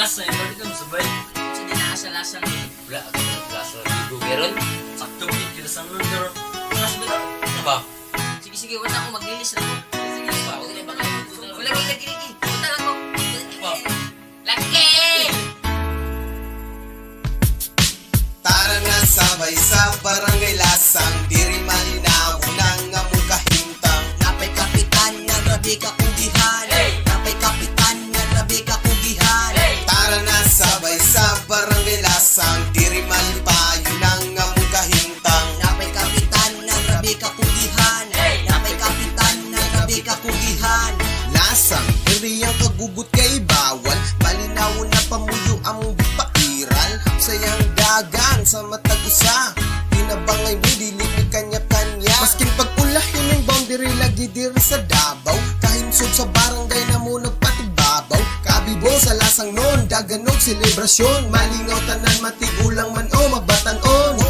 lasa yung balik ka masabay. Sa dinasa-lasa na yun. Wala, ako nagkaso ng ligo. Meron, sakto mo yung kinasan nun. Pero, lasa ba na? Ano ba? Sige, wala ako maglinis na ako. Sige, ba? Huwag na yung bagay. Wala, lagi. Punta lang ako. Ba? Laki! Tara na sabay sa barangay lasang diri malinaw nang among kahintang. Napay kapitan nga grabe ka kugihan. Napay kapitan nga grabe ka kugihan. Tara na sabay sa barangay lasang diri malipayo nang among kahintang. Napay kapitan nga grabe ka kugihan. Napay kapitan nga grabe ka kugihan. Lasang diri ang kagugot kay bawal. Malinaw na pamuyo among pairal. Sayang dagan sa matag usa. Tinabangay mo dili ni kanya-kanya. Maskin pag-ulahin ng boundary lagi diri sa Davao. Kahinsod sa barangay na mo nagpatibabaw. Kabibo sa lasang noon, daganog selebrasyon. Malingaw tanan matigulang man o mabatan-on.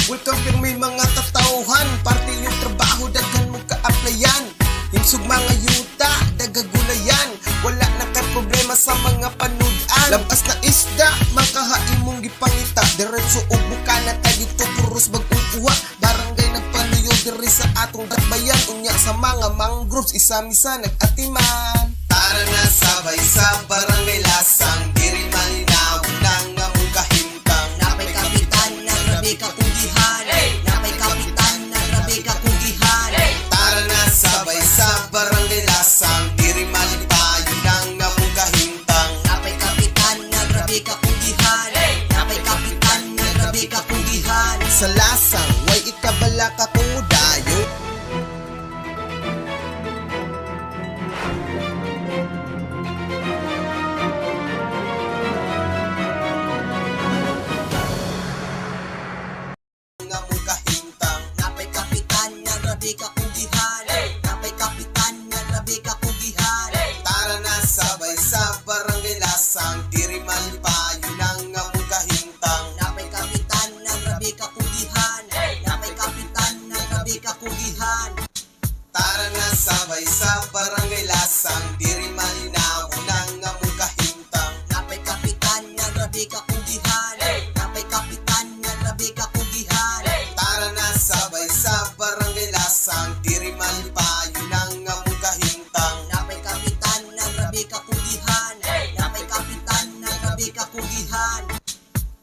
Welcome pirmi mga tatauhan. Parte yung trabaho daghan mo ka-applyan. Hinsog mga yuta, dagagulayan. Wala na ka problema sa mga panudan. Labas na isda, makahain mong gipangita. Diretso ubo ka na tayo dito puros bagkukuha. Barangay nagpaluyo diri sa atong dakbayan. Unya sa mga mangroves, isa-misa nag-atiman. Tara na sabay sa barangay lasang diri malinaw nang among kahintang. Napay kapitan na grabe ka kugihan. Napay kapitan na grabe ka kugihan. Tara na sabay sa barangay lasang diri malipayo nang among kahintang. Napay kapitan na grabe ka kugihan. Napay kapitan na grabe ka kugihan. Sa lasang way ikabala ka kumudayo. Among kahintang. Napay kapitan nga grabe ka kugihan. Napay kapitan nga grabe ka kugihan. Tara na sabay sa barangay lasang diri malipayo nang among kahintang. Napay kapitan nga grabe ka kugihan. Napay kapitan nga grabe ka kugihan. Tara na sabay sa barangay lasang diri malinaw nang among kahintang. Napay kapitan nga grabe ka kugihan. Napay kapitan nga grabe ka kugihan. Tara na sabay sa barangay lasang diri malipayo nang among kahintang. Napay kapitan nga grabe ka kugihan. Napay kapitan nga grabe ka kugihan.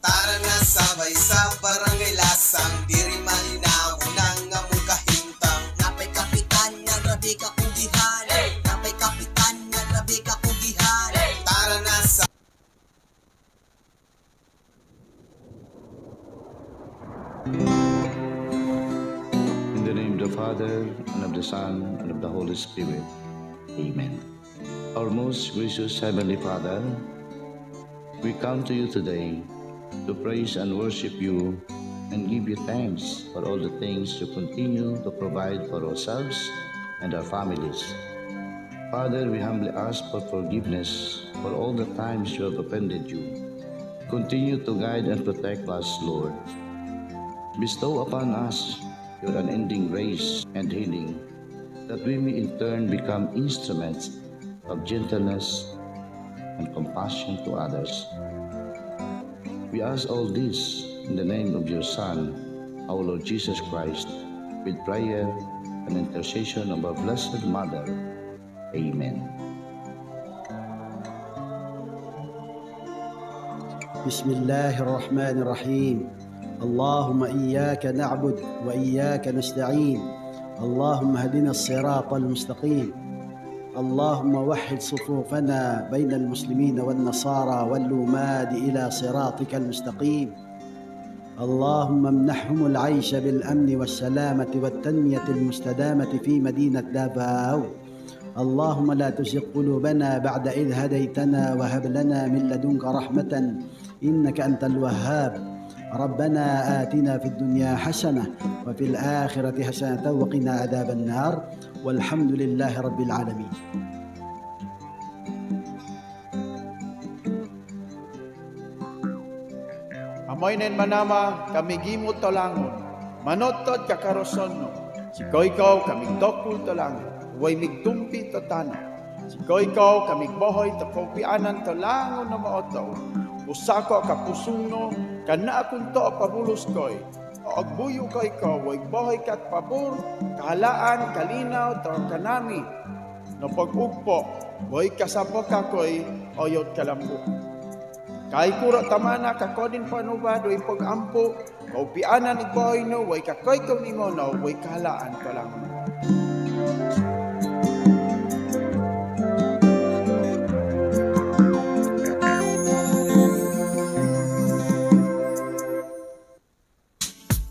Tara na sabay sa barangay lasang diri malinaw nang among kahintang. Napay kapitan nga grabe ka kugihan. Napay kapitan nga grabe ka kugihan. Tara na sa In the name of the Father, and of the Son, and of the Holy Spirit. Amen. Our most gracious Heavenly Father, we come to you today to praise and worship you and give you thanks for all the things you continue to provide for ourselves and our families. Father, we humbly ask for forgiveness for all the times you have offended you. Continue to guide and protect us, Lord. Bestow upon us your unending grace and healing, that we may in turn become instruments of gentleness and compassion to others. We ask all this in the name of your Son, our Lord Jesus Christ, with prayer and intercession of our Blessed Mother. Amen. بسم الله الرحمن الرحيم اللهم إياك نعبد وإياك نستعين اللهم اهدنا الصراط المستقيم اللهم وحد صفوفنا بين المسلمين والنصارى واللوماد إلى صراطك المستقيم اللهم امنحهم العيش بالأمن والسلامة والتنمية المستدامة في مدينة دافاو اللهم لا تزغ قلوبنا بعد إذ هديتنا وهب لنا من لدنك رحمة إنك أنت الوهاب ربنا آتنا في الدنيا حسنة وفي الآخرة حسنة وقنا عذاب النار والحمد لله رب العالمين. Amoy nen manama kami gimot tolangon, manotod kakaroson no. Si koykaw kaming dokul tolangon, way migtumpi totana. Sigo ikaw kamig bohoy to kaupianan to langon na maotaw. Usa ko kapusuno kana akong to pabulos koy. O agbuyo ko ikaw way bohoy kat pabor kahalaan kalinaw to kanami. No pag-ugpo boy kasabo ka koy oyot kalambo. Kay kuro tamana kakodin panubado ipag-ampo kaupianan igbohoy no way kakoy nimo no way kahalaan to lang.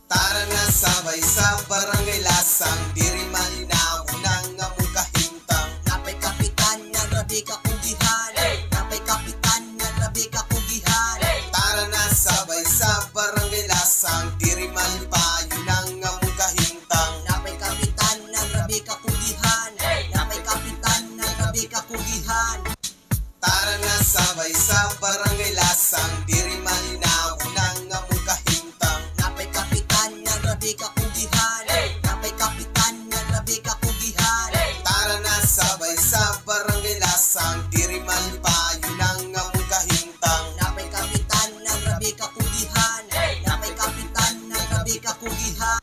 Tara na sabay sa barangay lasang diri malinaw nang among kahintang. Napay kapitan nga grabe ka kugihan. Napay kapitan nga grabe ka kugihan. Tara na sabay sa barangay lasang diri malipayo nang among kahintang. Napay kapitan nga grabe ka kugihan. Napay kapitan nga grabe ka kugihan. Tara na sabay sa barangay lasang diri malinaw nang among kahintang. Napay kapitan nga grabe ka kugihan. Napay kapitan nga grabe ka kugihan. Tara na sabay sa barangay lasang diri malipayo nang among kahintang. Napay kapitan nga grabe ka kugihan. Napay kapitan nga grabe ka kugihan.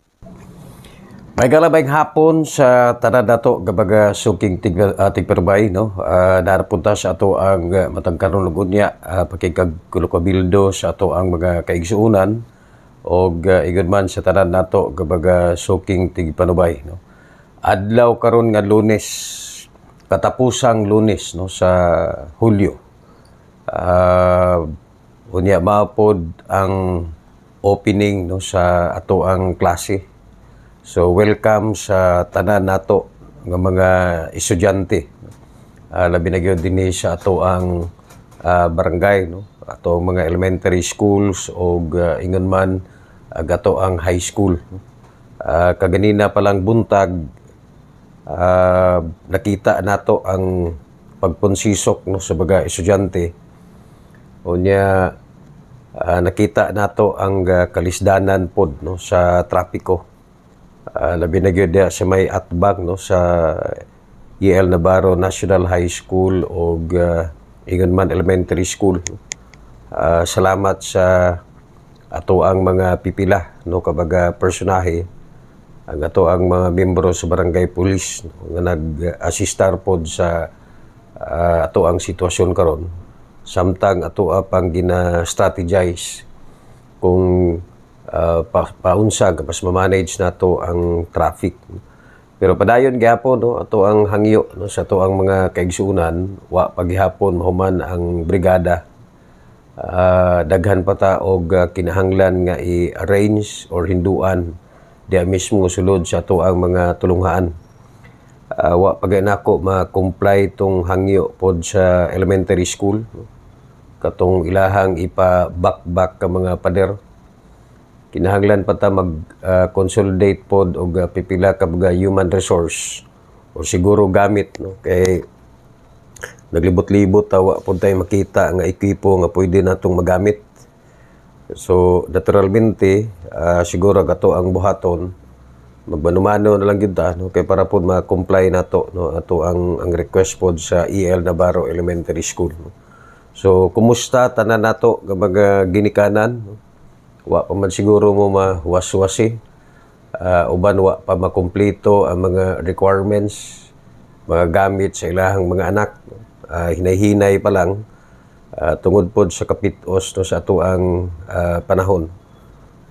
May kalabay hapon sa tanan nato gabaga suking tigperbay no. Narapunta sa ato ang matangkaron lugod niya pakikagkulo sa ato ang mga kaigsuunan og igod man sa tanan nato gabaga suking tigpanubay no. Adlaw karon nga Lunes, katapusang Lunes no sa Hulyo. Unya maapod ang opening no sa ato ang klase. So welcome sa tanan nato nga mga estudyante. Labi na gyud dinhi sa ato ang barangay no, ato ang mga elementary schools og ingon man ato ang high school. Kaganina pa lang buntag nakita nato ang pagpunsisok no sa mga estudyante. Unya nakita nato ang kalisdanan pod no sa trapiko. Labi na gyud sa may atbang no sa E.L. Navarro National High School og ingon man Elementary School. Salamat sa ato ang mga pipila no kabaga personahe ang ato ang mga miyembro sa barangay police no, nga nag-assistar pod sa ato ang sitwasyon karon. Samtang ato pang gina-strategize kung paunsag mas ma-manage nato ang traffic. Pero padayon gyapon no ato ang hangyo no sa ato ang mga kaigsuunan wa paghihapon mahuman ang brigada. Daghan pa ta og kinahanglan nga i-arrange or hinduan diya mismo sulod sa ato ang mga tulunghaan. Wa pagay nako ma-comply tong hangyo pod sa elementary school no? Katong ilahang ipa-back ka mga pader. Kinahanglan pa ta mag-consolidate pod og pipila ka mga human resource o siguro gamit no kay naglibot-libot tawa pod tay makita nga ekipo nga pwede natong magamit. So naturalmente siguro gato ang buhaton magmanumano na lang gyud ta no kay para pod ma-comply nato no ato ang request pod sa E.L. Navarro Elementary School. No? So kumusta tanan nato nga mga ginikanan no? Wa pa man siguro mo mahuwas-wasi. Uban wa pa makumpleto ang mga requirements, mga gamit sa ilahang mga anak. Hinay-hinay pa lang tungod pod sa kapitos no, sa ato ang panahon.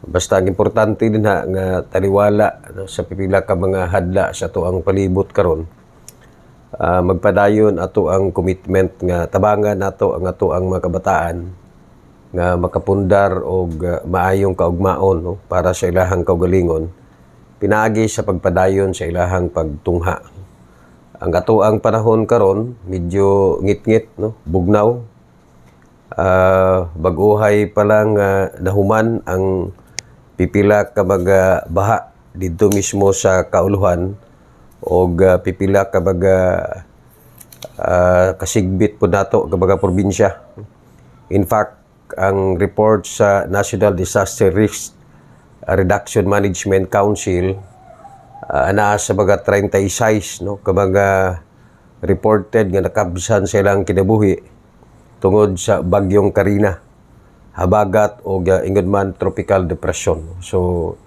Basta ang importante din ha, nga taliwala no, sa pipila ka mga hadla sa ato ang palibot karon. Magpadayon ato ang commitment nga tabangan nato ang ato ang mga kabataan nga makapundar og maayong kaugmaon no, para sa ilahang kaugalingon pinaagi sa pagpadayon sa ilahang pagtungha. Ang ato ang panahon karon medyo ngit-ngit no, bugnaw. Baguhay pa lang nahuman ang pipila ka mga baha dito mismo sa kauluhan og pipila ka mga kasigbit po nato ka mga probinsya. In fact, ang report sa National Disaster Risk Reduction Management Council naa sa mga 36 no ka mga reported nga nakabsan silang kinabuhi tungod sa bagyong Karina, habagat o ingod man tropical depression. So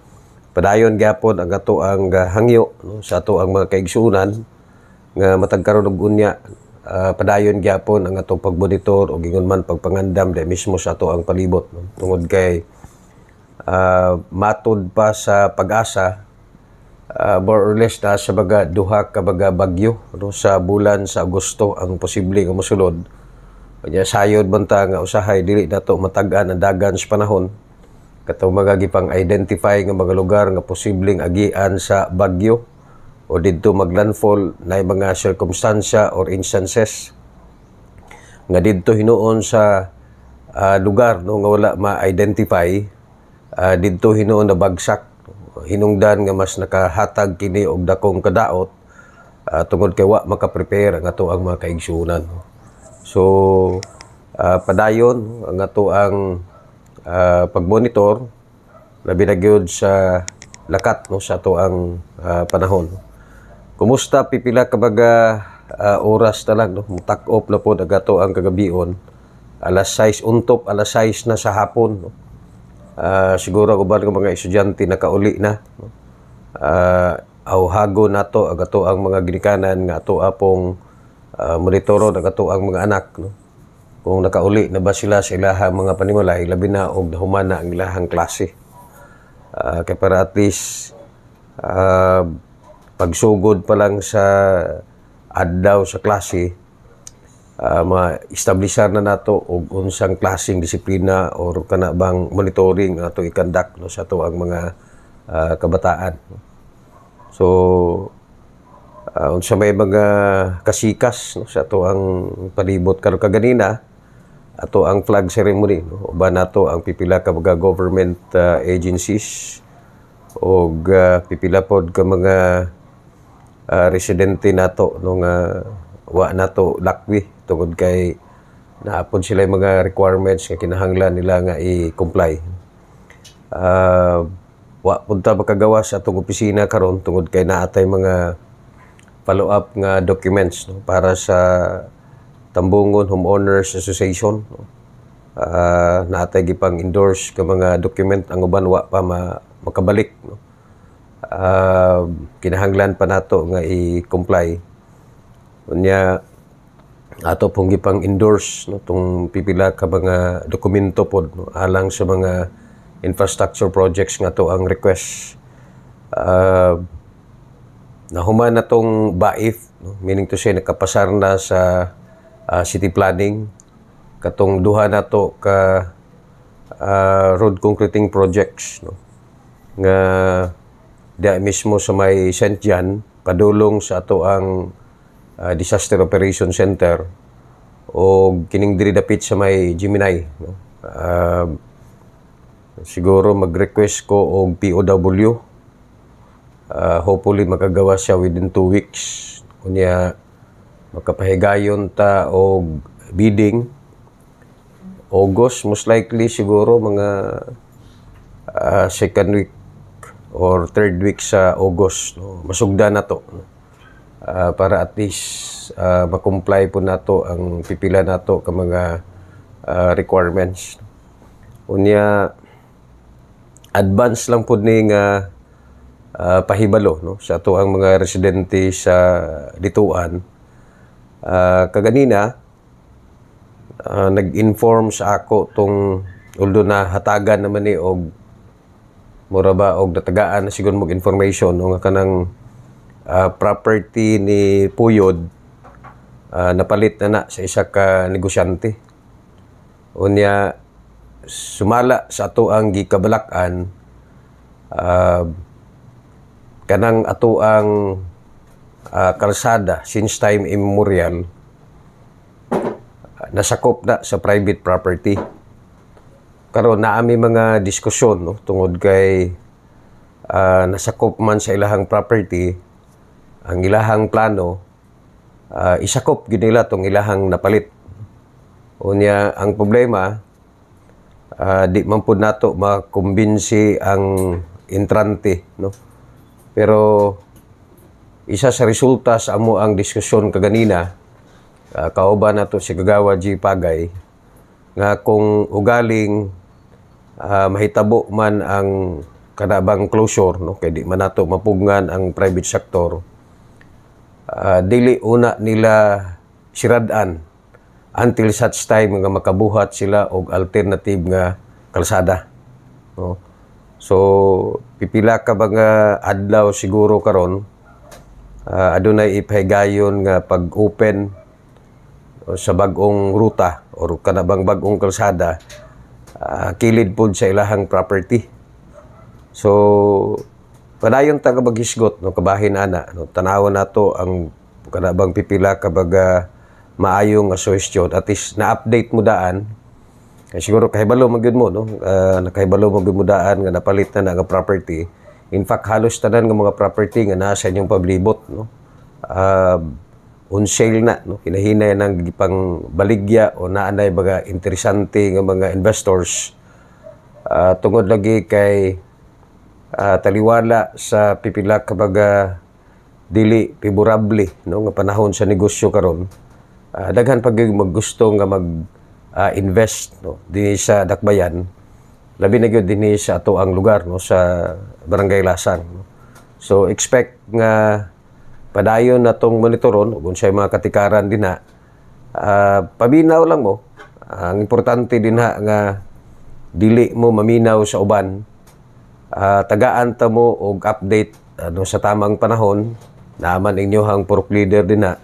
padayon gyapon ang ato ang hangyo, no, sa ato ang mga kaigsuonan nga matag karon og unya. Padayon gyapon ang atong pagmonitor o ingon man pagpangandam dahil mismo sa ato ang palibot, no? Tungod kay matud pa sa pag-asa, more or less na sa baga duha ka baga bagyo, no, sa bulan sa Agosto ang posible nga mosulod. Kanya sayod banta nga usahay dili nato matag-an ang dagan sa panahon katong mga gipang identify nga mga lugar nga posibleng agian sa bagyo o didto maglandfall na mga circumstansya or instances nga didto hinuon sa lugar, no, nga wala ma-identify, didto hinuon na bagsak, hinungdan nga mas nakahatag kini og dakong kadaot tungod kay wa makaprepare ang ato ang mga kaigsuonan. So padayon ang ato ang pagmonitor labi na gyud sa lakat, no, sa ato ang panahon. Kumusta pipila ka baga oras na lang, no, mutak-op na po agato ang kagabion, alas 6 untop, alas 6 na sa hapon, no. Siguro uban ng mga estudyante nakauli na, no. Awhago nato agato ang mga ginikanan nga ato apong monitoron agato ang mga anak, no. Kung nakauli na ba sila sa ilahang mga panimulay, labi na og humana ang ilahang klase. Kaya para at least pagsugod pa lang sa adlaw sa klase, ma-establishar na nato og unsang klaseng disiplina or kana bang monitoring ato i-conduct, no, sa ato ang mga kabataan. So unsa may mga kasikas, no, sa ato ang palibot karon kaganina ato ang flag ceremony, no, uban nato ang pipila ka mga government agencies og pipila pod ka mga residente nato, no, nga wa nato lakwi tungod kay naapod sila mga requirements nga kinahanglan nila nga i-comply. Wa punta makagawa sa atong opisina karon tungod kay naatay mga follow-up nga documents, no, para sa Tambungon Homeowners Association, no. Naatay gipang endorse ka mga document, ang uban wa pa makabalik, no. Kinahanglan pa nato nga i-comply. Unya ato pong gipang endorse, no, tong pipila ka mga dokumento pod, no, alang sa mga infrastructure projects nga to ang request. Nahuman na tong BAIF, no, meaning to say nakapasar na sa city planning katong duha na to ka road concreting projects, no, nga da mismo sa may St. John padulong sa ato ang Disaster Operation Center o kining diri dapit sa may Gemini, no. Siguro mag-request ko og POW, hopefully makagawa siya within 2 weeks. Kunya makapahigayon ta og bidding August, most likely siguro mga second week or third week sa August, no, masugda na to, no, para at least makomply po nato ang pipila nato ka mga requirements. Unya advance lang po ni nga pahibalo, no, sa ato ang mga residente sa Dituan. Kaganina nag-inform sa ako tong although na hatagan naman ni og mura ba og natagaan na siguro mong information nga kanang property ni Puyod napalit na sa isa ka negosyante. Unya sumala sa ato ang gikabalakan, kanang ato ang kalsada since time immemorial nasakop na sa private property. Karon na ami mga diskusyon, no, tungod kay nasakop man sa ilahang property ang ilahang plano, isakop gyud nila tong ilahang napalit. Unya ang problema, di man pud nato makumbinsi ang entrante, no. Pero isa sa resulta sa amo ang diskusyon kaganina, kauban nato si Kagawa G. Pagay, nga kung ugaling mahitabo man ang kanabang closure, no, kay di man nato mapugngan ang private sector, dili una nila siradan until such time nga makabuhat sila og alternative nga kalsada, no. So pipila ka mga adlaw siguro karon, adunay ipahigayon nga pag-open sa bagong ruta or kanabang bagong kalsada, kilid pod sa ilahang property. So padayon ta ka maghisgot, no, kabahin ana, no, tanawon nato ang kanabang pipila ka baga maayong nga suhestyon, at least na-update mo daan. Kaya siguro kahibalo magyud mo, no, nakahibalo magyud mo daan nga napalit na nga property. In fact, halos tanan nga mga property nga nasa inyong pablibot, no, on sale na, no, hinahinay ng gipang baligya o naanay baga interesante nga mga investors, tungod lagi kay taliwala sa pipila ka baga dili favorable, no, nga panahon sa negosyo karon. Daghan pag maggusto nga mag-invest, no, dinhi sa Dakbayan, labi na gyud dinhi sa ato ang lugar, no, sa Barangay Lasang, no. So expect nga padayon na tong monitoron kung siya mga katikaran din na paminaw lang mo. Ang importante din ha nga dili mo maminaw sa uban, tagaan ta mo og update sa tamang panahon. Naaman inyohang purok leader din na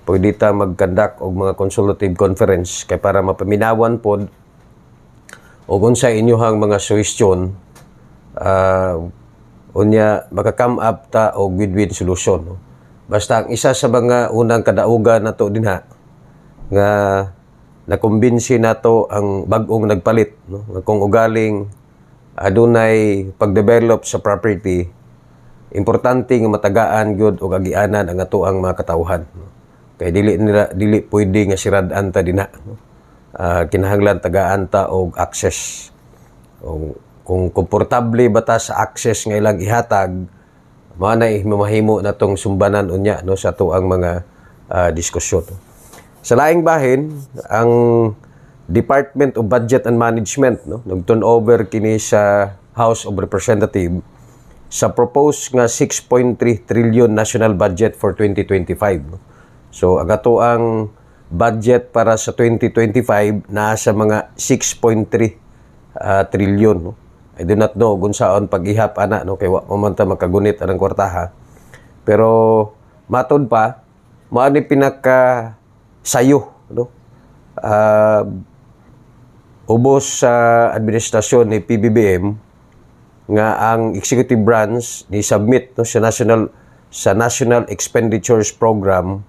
pwede ta mag-conduct og mga consultative conference kay para mapaminawan pod og unsa inyohang mga suggestion, unya maka-come up ta og win-win solution, no? Basta ang isa sa mga unang kadaugan nato dinha nga nakumbinsi nato ang bag-ong nagpalit, no? Kung ugaling adunay pag-develop sa property, importante nga matagaan gyud og agianan ang ato ang mga katawhan, no? Kay dili pwede nga siradan ta dinha, no? Kinahanglan tagaan ta og access. Kung komportable ba ta sa access nga ilang ihatag, mao na mamahimo na tong sumbanan unya, no, sa ato ang mga diskusyon. Sa laing bahin, ang Department of Budget and Management, no, nag-turn over kini sa House of Representatives sa proposed nga 6.3 trillion national budget for 2025, no. So ang ato ang budget para sa 2025 nasa mga 6.3 trillion, no. I do not know kung saan pag-ihap ana, no, kay wa man ta makagunit anang kwartaha. Pero matod pa mao ni pinaka sayo, no, ubos sa administrasyon ni PBBM nga ang executive branch ni submit, no, sa National Expenditures Program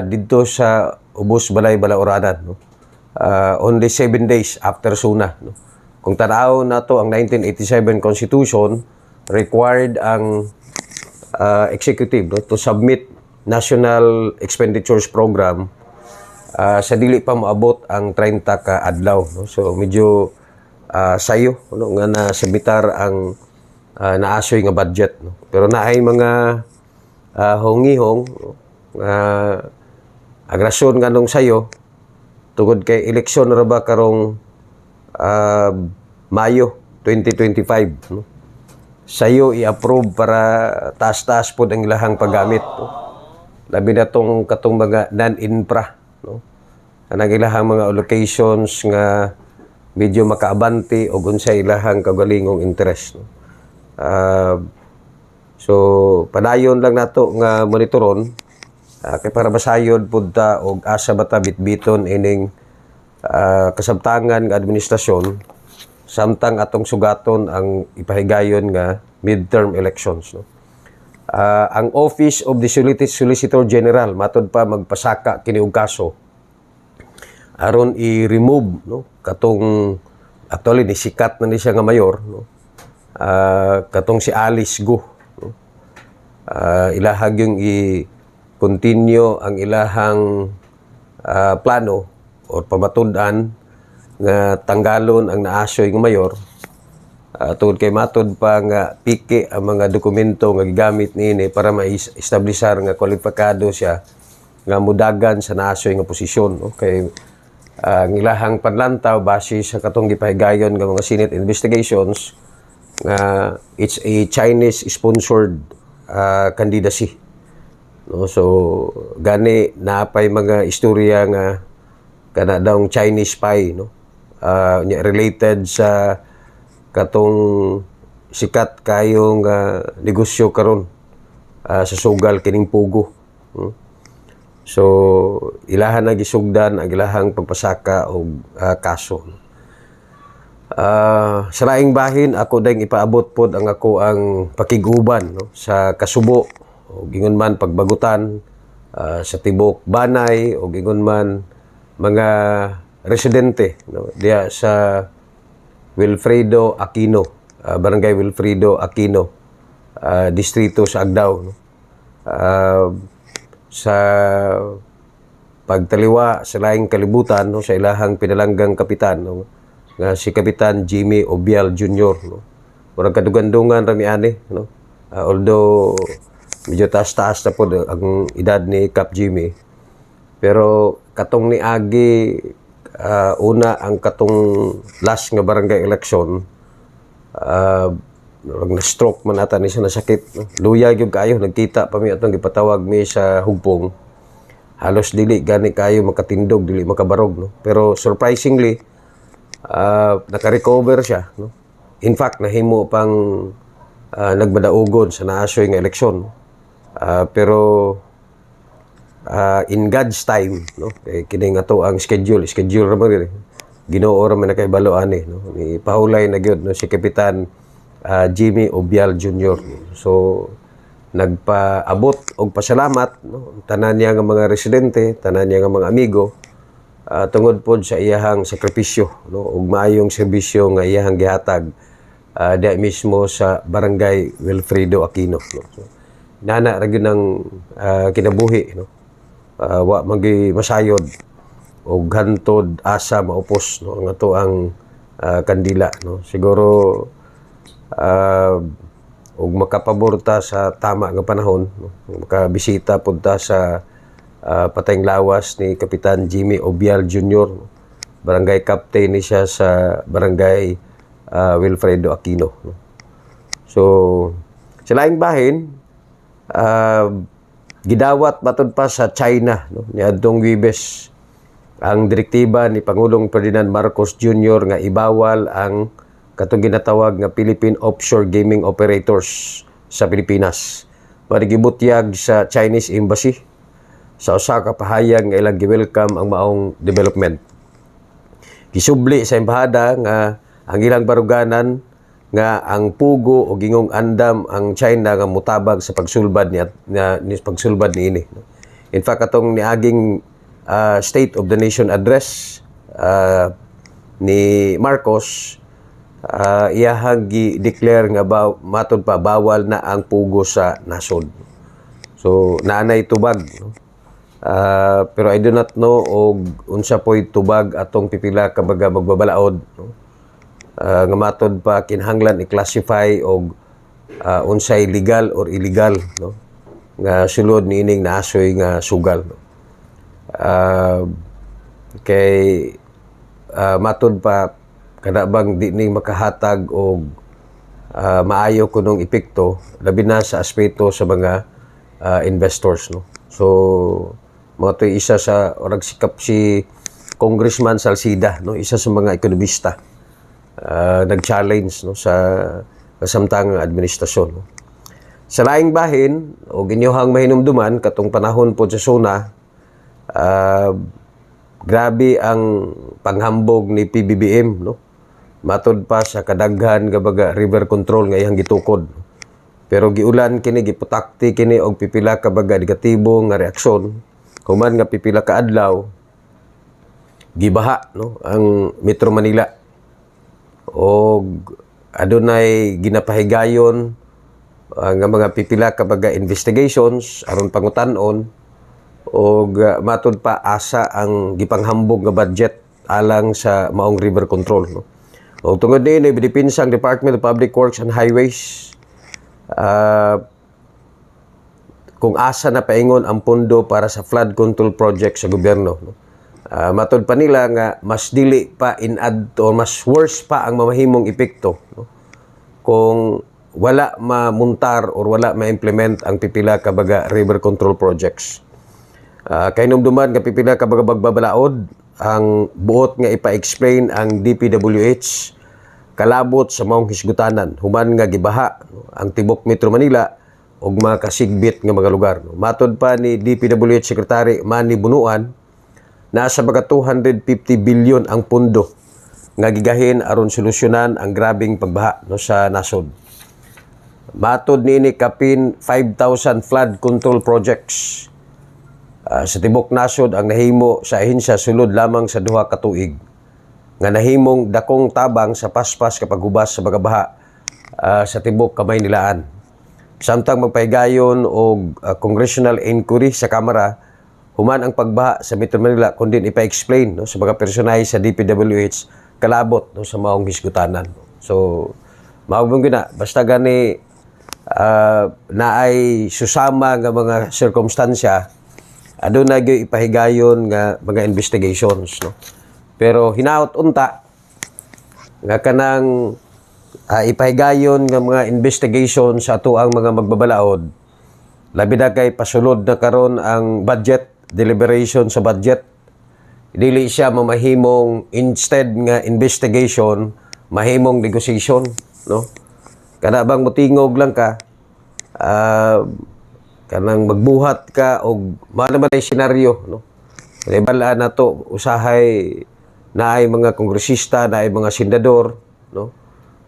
dito sa ubos balay balaoranan, no, only 7 days after SUNA, no. Kung tanaw na to ang 1987 Constitution, required ang executive, no, to submit National Expenditures Program sa dili pa moabot ang 30 ka adlaw, no. So medyo sayo, no, nga nasabitar ang naasoy nga budget, no. Pero naay mga hongihong, agrasyon nga nung sayo tungod kay eleksyon ra ba karong Mayo 2025, no. Sayo i-approve para taas-taas po ang ilahang paggamit, no. Labi na tong katong mga non-infra, no, ang ilahang mga allocations nga medyo makaabante o unsay ilahang kagalingong interest, no. So padayon lang nato nga monitoron, kay para basayod pud ta og asa bata bitbiton ining kasabtangan nga administrasyon samtang atong sugaton ang ipahigayon nga midterm elections, no. Ang Office of the Solicitor General matod pa magpasaka kini og kaso aron i-remove, no, katong actually ni sikat na ni siya nga mayor, no, katong si Alice Go, no. Ilahag yung i-continue ang ilahang plano o pamatud-an nga tanggalon ang naasoy nga mayor tungod kay matod pa nga piki ang mga dokumento nga gigamit niini para ma-establishar nga kwalipikado siya nga mudagan sa naasoy nga posisyon, no? Kay ang ilahang panlantaw base sa katong gipahigayon nga mga Senate investigations nga it's a Chinese sponsored candidacy, no? So gani napay mga istorya nga kana daw Chinese spy, no? Related sa katong sikat kayong negosyo karon sa sugal kining Pugo. So ilahan na gisugdan ang ilahang pagpasaka og kaso. Sa laing bahin ako dayng ipaabot pod ang ako ang pakiguban, no? Sa kasubo o gingon man pagbagutan sa tibok banay o gingon man mga residente, no? Diya sa Wilfredo Aquino, Barangay Wilfredo Aquino, distrito sa Agdao, no? Sa pagtaliwa sa laing kalibutan, no? Sa ilahang pinalanggang kapitan, no? Nga si Kapitan Jimmy Obial Jr., no? Murag kadugandungan rami ani, no? Although medyo taas-taas na po ang edad ni Cap Jimmy, pero katong ni Agi una ang katong last nga barangay election, na-stroke man ata ni siya, nasakit, no? Luya gyud kayo, nagkita pa mi atong gipatawag mi sa hugpong, halos dili gani kayo makatindog, dili makabarog, no? Pero surprisingly naka-recover siya, no? In fact nahimo pang nagmadaugon sa naasoy nga eleksyon, pero in God's time, no? Kay kini nga to ang schedule ra man Ginoo ra man nakahibalo ani, no? Ni pahulay na gyud, no, si Kapitan Jimmy Obial Jr. So nagpaabot og pasalamat, no, tanan niya nga mga residente, tanan niya nga mga amigo, tungod pod sa iyahang sakripisyo, no, ug maayong serbisyo nga iyahang gihatag diya mismo sa Barangay Wilfredo Aquino, no? So, nana ra gyud ang kinabuhi, no? Wa magi masayod o hantod asa maupos, no, ang ato ang kandila, no? Siguro og makapaborta sa tama nga panahon, no? Makabisita punta sa patayng lawas ni Kapitan Jimmy Obial Jr., no? Barangay captain ni siya sa Barangay Wilfredo Aquino, no? So sa laing bahin, gidawat matod pa sa China, no? Niadtong Huwebes ang direktiba ni Pangulong Ferdinand Marcos Jr. nga ibawal ang katong ginatawag nga Philippine Offshore Gaming Operators sa Pilipinas. Marigibutyag sa Chinese Embassy sa usa ka pahayag nga ilang gi-welcome ang maong development. Gisubli sa embahada nga ang ilang baruganan nga ang Pugo o gingong andam ang China nga mutabag sa pagsulbad niini. In fact atong niaging State of the Nation address ni Marcos, iyahang gi-declare nga matod pa bawal na ang Pugo sa nasod. So naanay tubag, no? Pero I do not know og unsa po'y tubag atong pipila ka baga magbabalaod, no? Nga matod pa kinahanglan i-classify og unsay legal or illegal, no? Nga sulod niining naasoy nga sugal, no? Kay matod pa kada bang di ni makahatag og maayo kunong epekto labi na sa aspeto sa mga investors, no? So mo to isa sa orag sikap si Congressman Salcida, no? Isa sa mga ekonomista nag-challenge, no, sa kasamtangang administrasyon, no? Sa laing bahin o ginyohang mahinumduman katong panahon po sa SONA, grabe ang panghambog ni PBBM, no? Matod pa sa kadaghan nga baga river control nga iyang gitukod, pero giulan kini, giputakti kini og pipila ka baga negatibo nga reaksyon, human nga pipila ka adlaw gibaha, no, ang Metro Manila og adunay ginapahigayon nga mga pipila ka baga investigations aron pangutan-on og matod pa asa ang gipanghambog nga budget alang sa maong river control, no? O tungod din binipinsang Department of Public Works and Highways kung asa na paingon ang pondo para sa flood control project sa gobyerno. No? Matod pa nila nga mas dili pa in-add or mas worse pa ang mamahimong epekto, no? Kung wala mamuntar or wala ma-implement ang pipila ka baga river control projects. Kay numduman nga pipila ka baga bagbabalaod ang buot nga ipa-explain ang DPWH kalabot sa maong hisgutanan human nga gibaha, no? Ang tibok Metro Manila ug mga kasigbit nga mga lugar. No? Matod pa ni DPWH Secretary Manny Bunuan, nasa baga 250 bilyon ang pundo nga gigahin aron solusyonan ang grabing pagbaha, no, sa nasod. Matod niini kapin 5,000 flood control projects sa tibok nasod ang nahimo sa ahensya sulod lamang sa duha ka tuig nga nahimong dakong tabang sa paspas kapag hubas sa bagabaha sa tibok kamay nilaan. Samtang magpahigayon og congressional inquiry sa Kamara human ang pagbaha sa Metro Manila kundi ipa-explain, no, sa mga personahe sa DPWH kalabot, no, sa maong hisgutanan. So maubong gina basta gani naay susama nga mga sirkumstansya aduna gyud ipahigayon nga mga investigations, no. Pero hinaot unta nga kanang ipahigayon nga mga investigation sa ato ang mga magbabalaod labi na kay pasulod na karon ang budget deliberation sa budget, dili siya mamahimong instead nga investigation mahimong negotiation, no. Kana bang mutingog lang ka kanang magbuhat ka og mao naman ay senaryo, no. Ibala na to usahay na ay mga kongresista, na ay mga senador, no,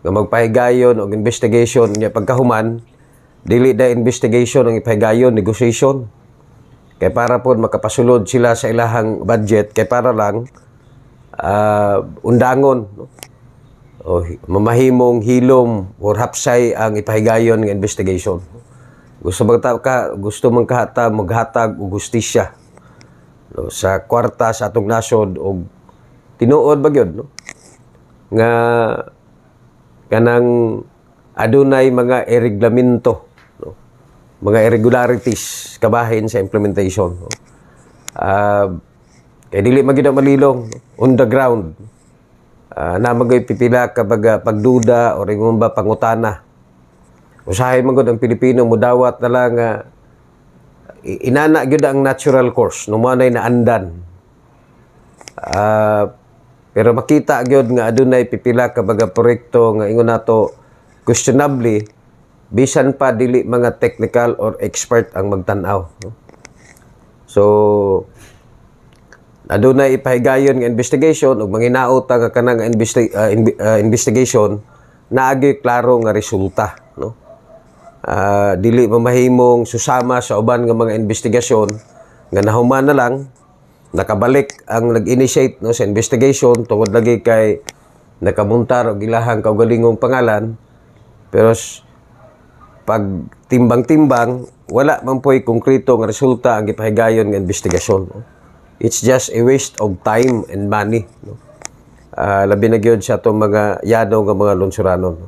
nga magpahigayon og investigation nya pagkahuman dili da investigation ang ipahigayon, negotiation. Kay para po makapasulod sila sa ilahang budget, kay para lang undangon, no, o mamahimong hilom or hapsay ang ipahigayon nga investigation. Gusto man kahata maghatag og hustisya, no, sa kwarta sa atong nasod og tinuod ba gyud, no, nga kanang adunay mga ireglamento, no, mga irregularities kabahin sa implementation, no. Kay dili magyud malilong, no, on the ground na magay pipila kabaga pagduda o ingon ba pangutana. Usahay man gud ang Pilipino mudawat na lang inana gyud ang natural course no manay naandan. Pero makita gyud nga adunay pipila ka baga proyekto nga ingon nato questionably bisan pa dili mga technical or expert ang magtan-aw, no? So adunay ipahigayon nga investigation ug manginaot nga kanang investigation naagi klaro nga resulta, no. Dili mamahimong susama sa uban nga mga investigasyon nga nahuman na lang nakabalik ang nag-initiate, no, sa investigation tungod lagi kay nakamuntar og ilahang kaugalingong pangalan pero pag timbang-timbang wala man po'y konkreto nga resulta ang ipahigayon nga investigasyon, no? It's just a waste of time and money, no? Labi na gyud sa atong mga yano nga mga lungsuranon, no?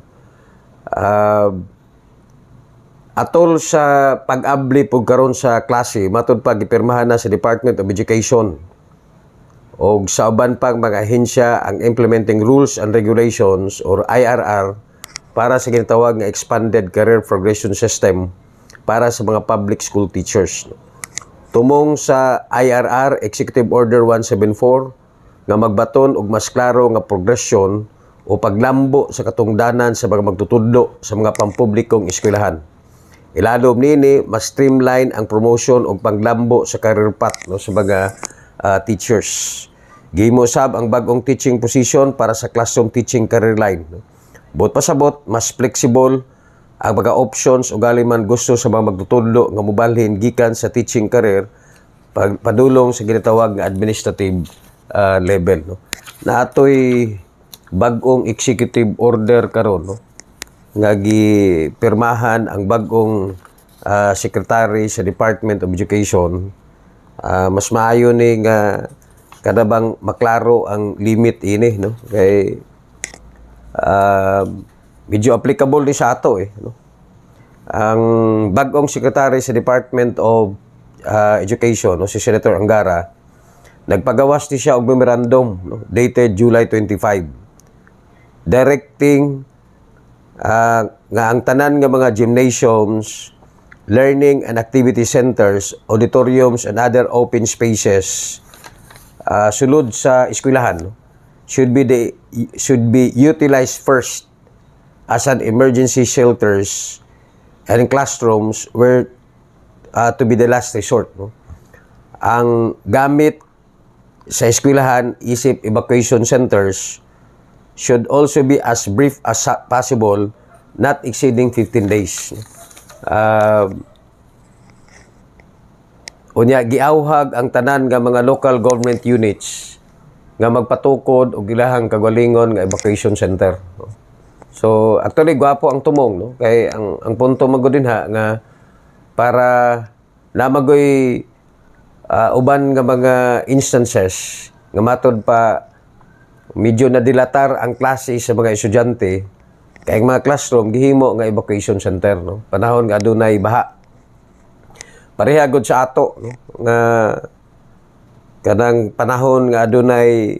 Atol sa pag-abli pug karon sa klase matud pa gipirmahan na sa Department of Education og sa uban pang mga ahensya ang Implementing Rules and Regulations or IRR para sa ginatawag nga Expanded Career Progression System para sa mga public school teachers. Tumong sa IRR Executive Order 174 nga magbaton og mas klaro nga progresyon o paglambo sa katungdanan sa mga magtutudlo sa mga pampublikong eskwelahan. Ilalom nini mas streamline ang promotion o panglambo sa career path, no, sa mga teachers. Gihimo sab ang bagong teaching position para sa classroom teaching career line, no. Bot pasabot mas flexible ang mga options o gali man gusto sa mga magtutudlo nga mobalhin gikan sa teaching career padulong sa ginatawag nga administrative level, no. Naatoy bagong executive order karon, no, nga gipirmahan ang bagong secretary sa Department of Education. Mas maayo ni nga kada bang maklaro ang limit ini, no, kay medyo applicable din sa ato no? Ang bagong secretary sa Department of Education, no, si Senator Angara, nagpagawas di siya og memorandum, no, dated July 25, directing nga ang tanan nga mga gymnasiums, learning and activity centers, auditoriums, and other open spaces sulod sa eskwelahan, no, should be utilized first as an emergency shelters and classrooms were to be the last resort. No? Ang gamit sa eskwelahan isip evacuation centers should also be as brief as possible, not exceeding 15 days. Unya, giawhag ang tanan nga mga local government units nga magpatukod og ilahang kagalingon nga evacuation center. No? So, actually, gwapo ang tumong, no? Kay ang punto magod din nga para namagoy uban nga mga instances nga matod pa medyo nadilatar ang klase sa mga estudyante kay mga classroom gihimo nga evacuation center, no? Panahon nga adunay baha. Pareha gud sa ato, no? Nga kanang panahon nga adunay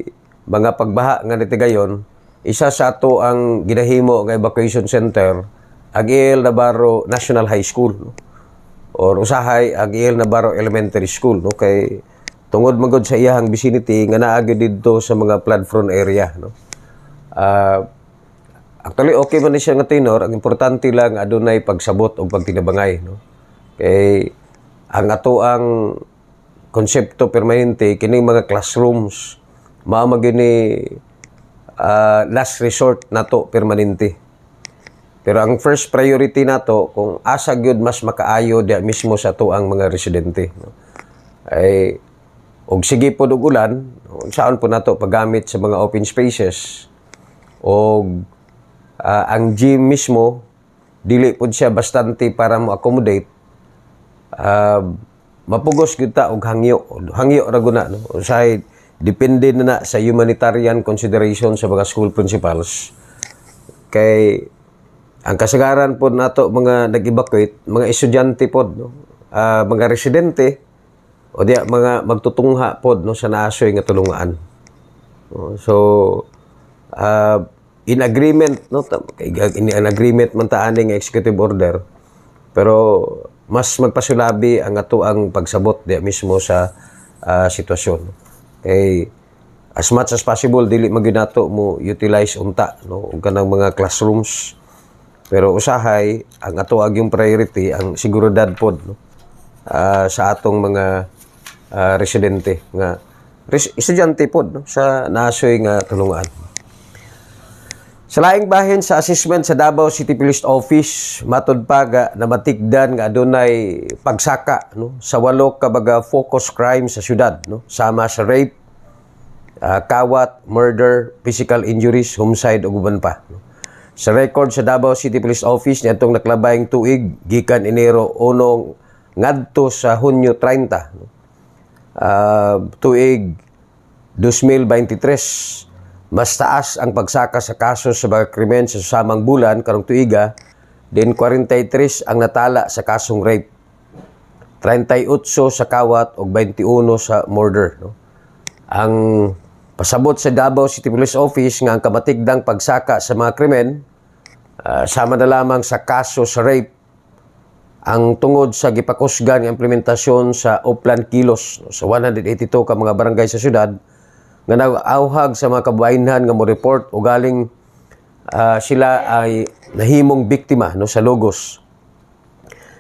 mga pagbaha nga nitigayon, isa sa ato ang ginahimo nga evacuation center Agiel Navarro National High School, no? Or usahay Agiel Navarro Elementary School, no? Kay tungod magod sa iyahang vicinity nga naa gyud didto sa mga flood prone area, no? Actually okay man ni siya nga tenor, ang importante lang adunay pagsabot og pagtinabangay, no? Kay ang ato ang konsepto permanente kining mga classrooms mao magini last resort nato permanente. Pero ang first priority nato kung asa gyud mas makaayo diya mismo sa ato ang mga residente, no? Ay og sige pod og ulan, saan po nato paggamit sa mga open spaces og ang gym mismo dili pod siya bastante para mo accommodate. Mapugos gyud ta og hangyo ra guna, no? Usahay depende na sa humanitarian consideration sa mga school principals. Kay ang kasagaran po nato mga nag-evacuate, mga estudyante po, no? Mga residente, o diya mga magtutungha po, no, sa naasoy nga tulungaan. So, in agreement, no? In agreement man ta aning executive order, pero mas magpasulabi ang ato ang pagsabot diya mismo sa sitwasyon. Kay as much as possible dili maginato mo utilize unta, no, ug kanang mga classrooms, pero usahay ang ato yung priority ang seguridad pod, no, sa atong mga residente nga estudyante pod, no, sa nasoy nga tulungan. Sa laing bahin sa assessment sa Davao City Police Office, matod pa na matikdan nga adunay pagsaka, no, sa 8 ka baga focus crime sa syudad, no, sama sa rape, kawat, murder, physical injuries, homicide ug uban pa, no. Sa record sa Davao City Police Office niadtong naklabayng tuig gikan Enero 1 ngadto sa Hunyo 30, no, tuig 2023, mas taas ang pagsaka sa kaso sa mga krimen sa susamang bulan karong tuiga, din 43 ang natala sa kasong rape, 38 sa kawat ug 21 sa murder, no. Ang pasabot sa Davao City Police Office nga ang kamatigdang pagsaka sa mga krimen sama na lamang sa kaso sa rape ang tungod sa gipakusgan nga implementasyon sa Oplan Kilos, no, sa 182 ka mga barangay sa syudad nga nag-auhag sa mga kababayenhan nga mo report o galing sila ay nahimong biktima, no, sa Logos.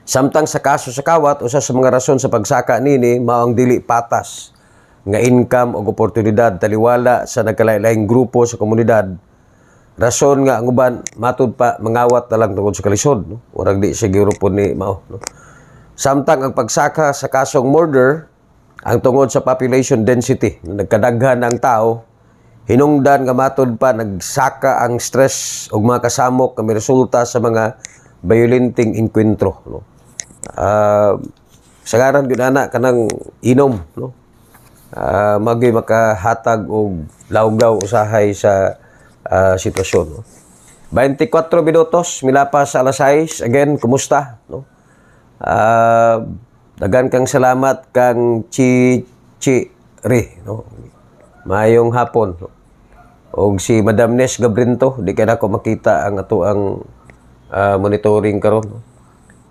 Samtang sa kaso sa kawat, usa sa mga rason sa pagsaka nini mao ang dili patas nga income o oportunidad taliwala sa nagkalain-laing grupo sa komunidad. Rason nga ang uban matud pa mangawat na lang tungod sa kalisod, no? Urang di siguro po ni mao, no? Samtang ang pagsaka sa kasong murder ang tungod sa population density, nagkadaghan ang tao, hinungdan nga matud pa nagsaka ang stress ug mga kasamok nga resulta sa mga violenting encuentro, no. Sagaran gyud ana kanang inom, no. Magay makahatag og lawgaw usahay sa sitwasyon, no. 24 minutos, milapas sa alas 6. Again, kumusta? No? Dagan kang salamat kang Chi-Chi-Ri. No? Mayong hapon. No? O si Madam Nes Gabrinto, di ka na ako makita ang ato ang monitoring karon. No?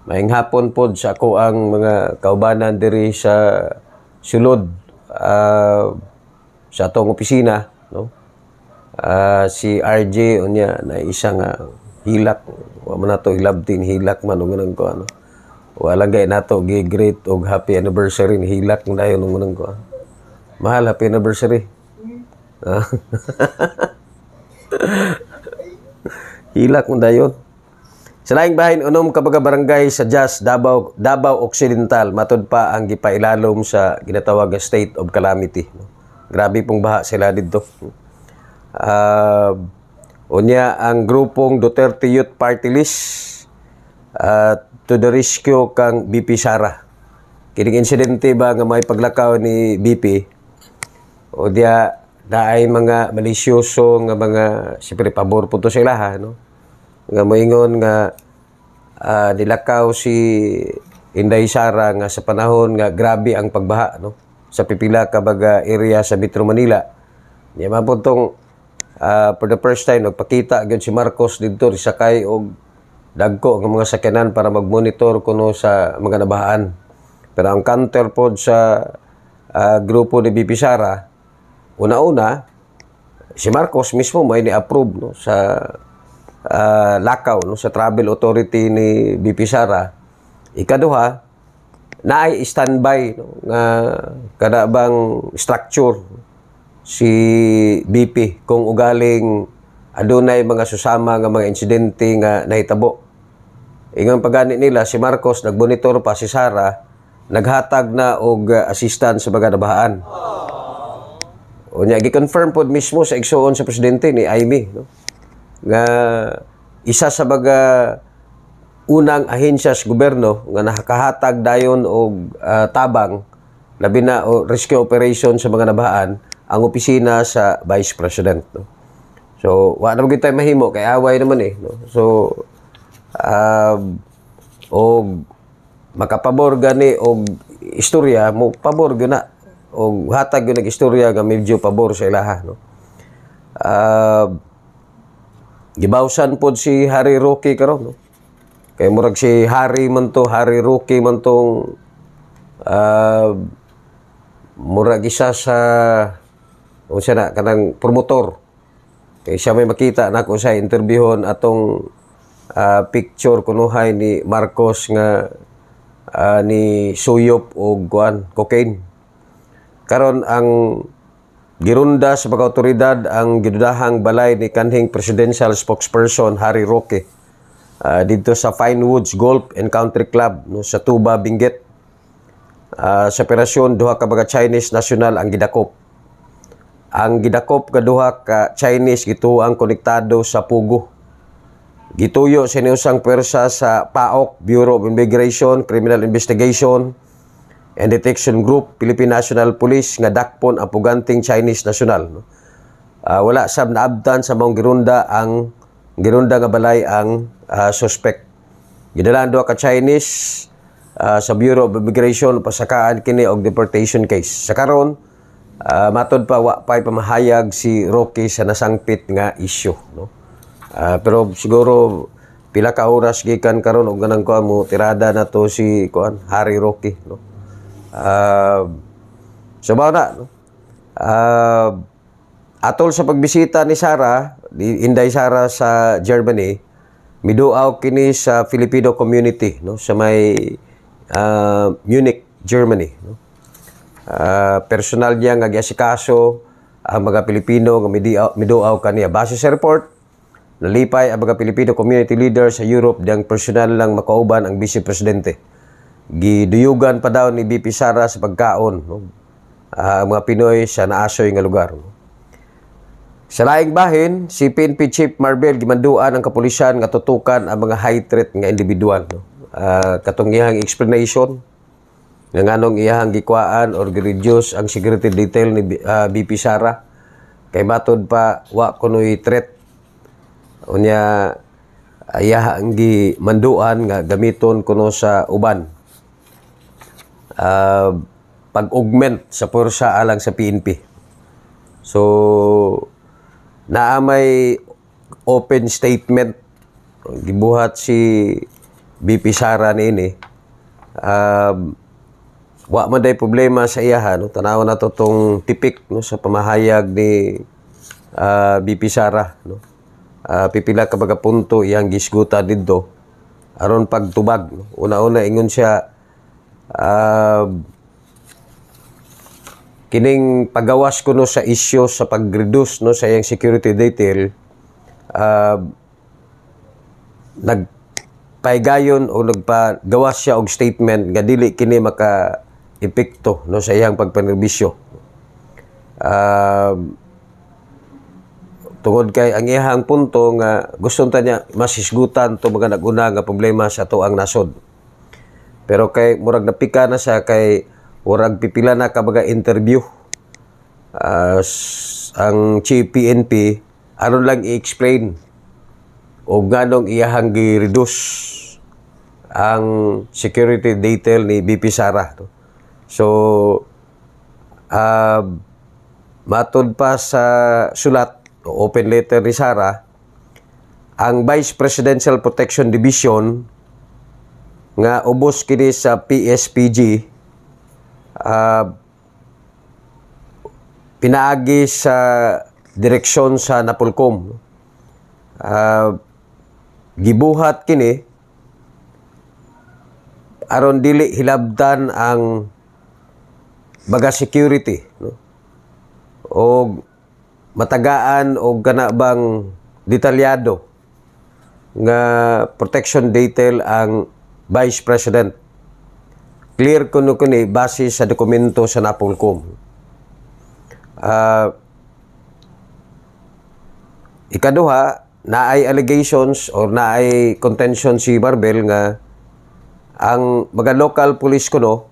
Mayong hapon po sa ako ang mga kaubanan diri sa sulod sa atong opisina. No? Si RJ unya na isang hilak wa man nato hilabtin hilak man unang ko ano wala gay nato gi-great og happy anniversary ni hilak ng dayon unang ko mahal happy anniversary hilak ng dayon sa laing bahin unom ka barangay sa Jas Davao Occidental matud pa ang gipailalom sa ginatawag nga state of calamity no? Grabe pong baha sila didto. Unya ang grupong Duterte Youth Party List to the rescue kang BP Sara. Kining insidente ba nga may paglakaw ni BP o dia daay mga malisyoso nga mga siyempre pabor po to sila ha no nga moingon nga nilakaw si Inday Sara nga sa panahon nga grabe ang pagbaha no sa pipila ka baga area sa Metro Manila. Niya man po tong for the first time nagpakita gyud si Marcos didto sakay og dagko nga mga sakyanan para magmonitor kuno sa mga nabahaan. Pero ang counter pod sa grupo ni BP Sara una-una si Marcos mismo may ni-approve no sa lakaw no sa travel authority ni BP Sara. Ikaduha naay standby no nga kada bang structure si BP kung ugaling adunay mga susama nga mga insidente nga nahitabo. Ingon pagani nila si Marcos nagbonitor pa si Sara naghatag na og assistance sa mga nabahaan. Unya gi-confirm pod mismo sa igsuon sa presidente ni Amy no nga isa sa mga unang ahensya sa gobyerno nga nakahatag dayon og tabang labi na o rescue operation sa mga nabahaan ang opisina sa Vice President. No? So, wala naman tayo mahimo, kay away naman eh. No? So, o makapabor gani o istorya, mo pabor gana o hatag yun istorya nga medyo pabor sa ilaha. No? Gibawsan po si Harry Roque karon. No? Kay murag si Harry man to, Harry Roque man tong murag isa sa o siya na kanang promotor kay siya may makita na ko sa interviewon atong picture kunuhay ni Marcos nga ni suyop og kuan cocaine karon ang girunda sa mga otoridad ang gidudahang balay ni kanhing presidential spokesperson Harry Roque dito sa Finewoods Golf and Country Club no, sa Tuba, Benguet. Sa operasyon duha ka mga Chinese national ang gidakop. Ang gidakop ka duha ka Chinese gituang konektado sa Pugo. Gituyo sa usang pwersa sa PAOK, Bureau of Immigration, Criminal Investigation and Detection Group, Philippine National Police nga dakpon ang puganting Chinese national. No? Wala sab naabtan sa maong girunda nga balay ang suspect. Gidalaan duha ka Chinese sa Bureau of Immigration pasakaan kini og deportation case. Sa karon matod pa wa pay pamahayag si Roque sa nasangpit nga issue no. Pero siguro pila ka oras gikan karon og ganang ko mo tirada na to si kuan Harry Roque no. So na no. Atol sa pagbisita ni Sara, Inday Sara sa Germany, miduaw kini sa Filipino community no sa may Munich, Germany. No? Personal niya nga giasikaso ang mga Pilipino nga miduaw kaniya. Base sa report, nalipay ang mga Filipino community leader sa Europe diyang personal lang makauban ang Vice Presidente. Giduyugan pa daw ni BP Sara sa pagkaon no? Ang mga Pinoy sa naasoy nga lugar. No? Sa laing bahin, si PNP Chief Marbel gimanduan ang kapulisan nga tutukan ang mga high threat nga individual. No? Katong iyang explanation nga nganong iyang gikwaan or gi-reduce ang security detail ni BP Sara kay matod pa wa kunoy threat Unya iyahang gi manduan nga gamiton kuno sa uban. Pag-augment sa pwersa alang sa PNP. So naamay open statement gibuhat si BP Sara niini. Wa man day problema sa iyaha, no? Tanaw na to tong tipik, no, sa pamahayag ni BP Sara, no? Pipila ka baga punto iyang gisguta didto aron pagtubag, no? Una-una ingon siya kining pagawas kuno sa isyu sa pag-reduce, no, sa iyang security detail, nagpaigayon o nagpagawas siya og statement nga dili kini maka epekto, no, sa iyang pagpanerbisyo. Tungod kay ang iyang punto nga gusto ta niya masisgutan to mga naguna nga problema sa ato ang nasod. Pero kay murag napika na siya kay murag pipila na ka baga interview ang Chief PNP aron lang i-explain o nganong iyahang gi-reduce ang security detail ni BP Sara, no? So matod pa sa sulat o open letter ni Sara, ang Vice Presidential Protection Division nga ubos kini sa PSPG pinaagi sa direksyon sa Napolcom. Gibuhat kini aron dili hilabdan ang baga security, no? O matagaan o kana bang detalyado nga protection detail ang Vice President. Clear kuno kini base sa dokumento sa Napolcom. Ikaduha, naay allegations or naay contention si Barbel nga ang mga local police kuno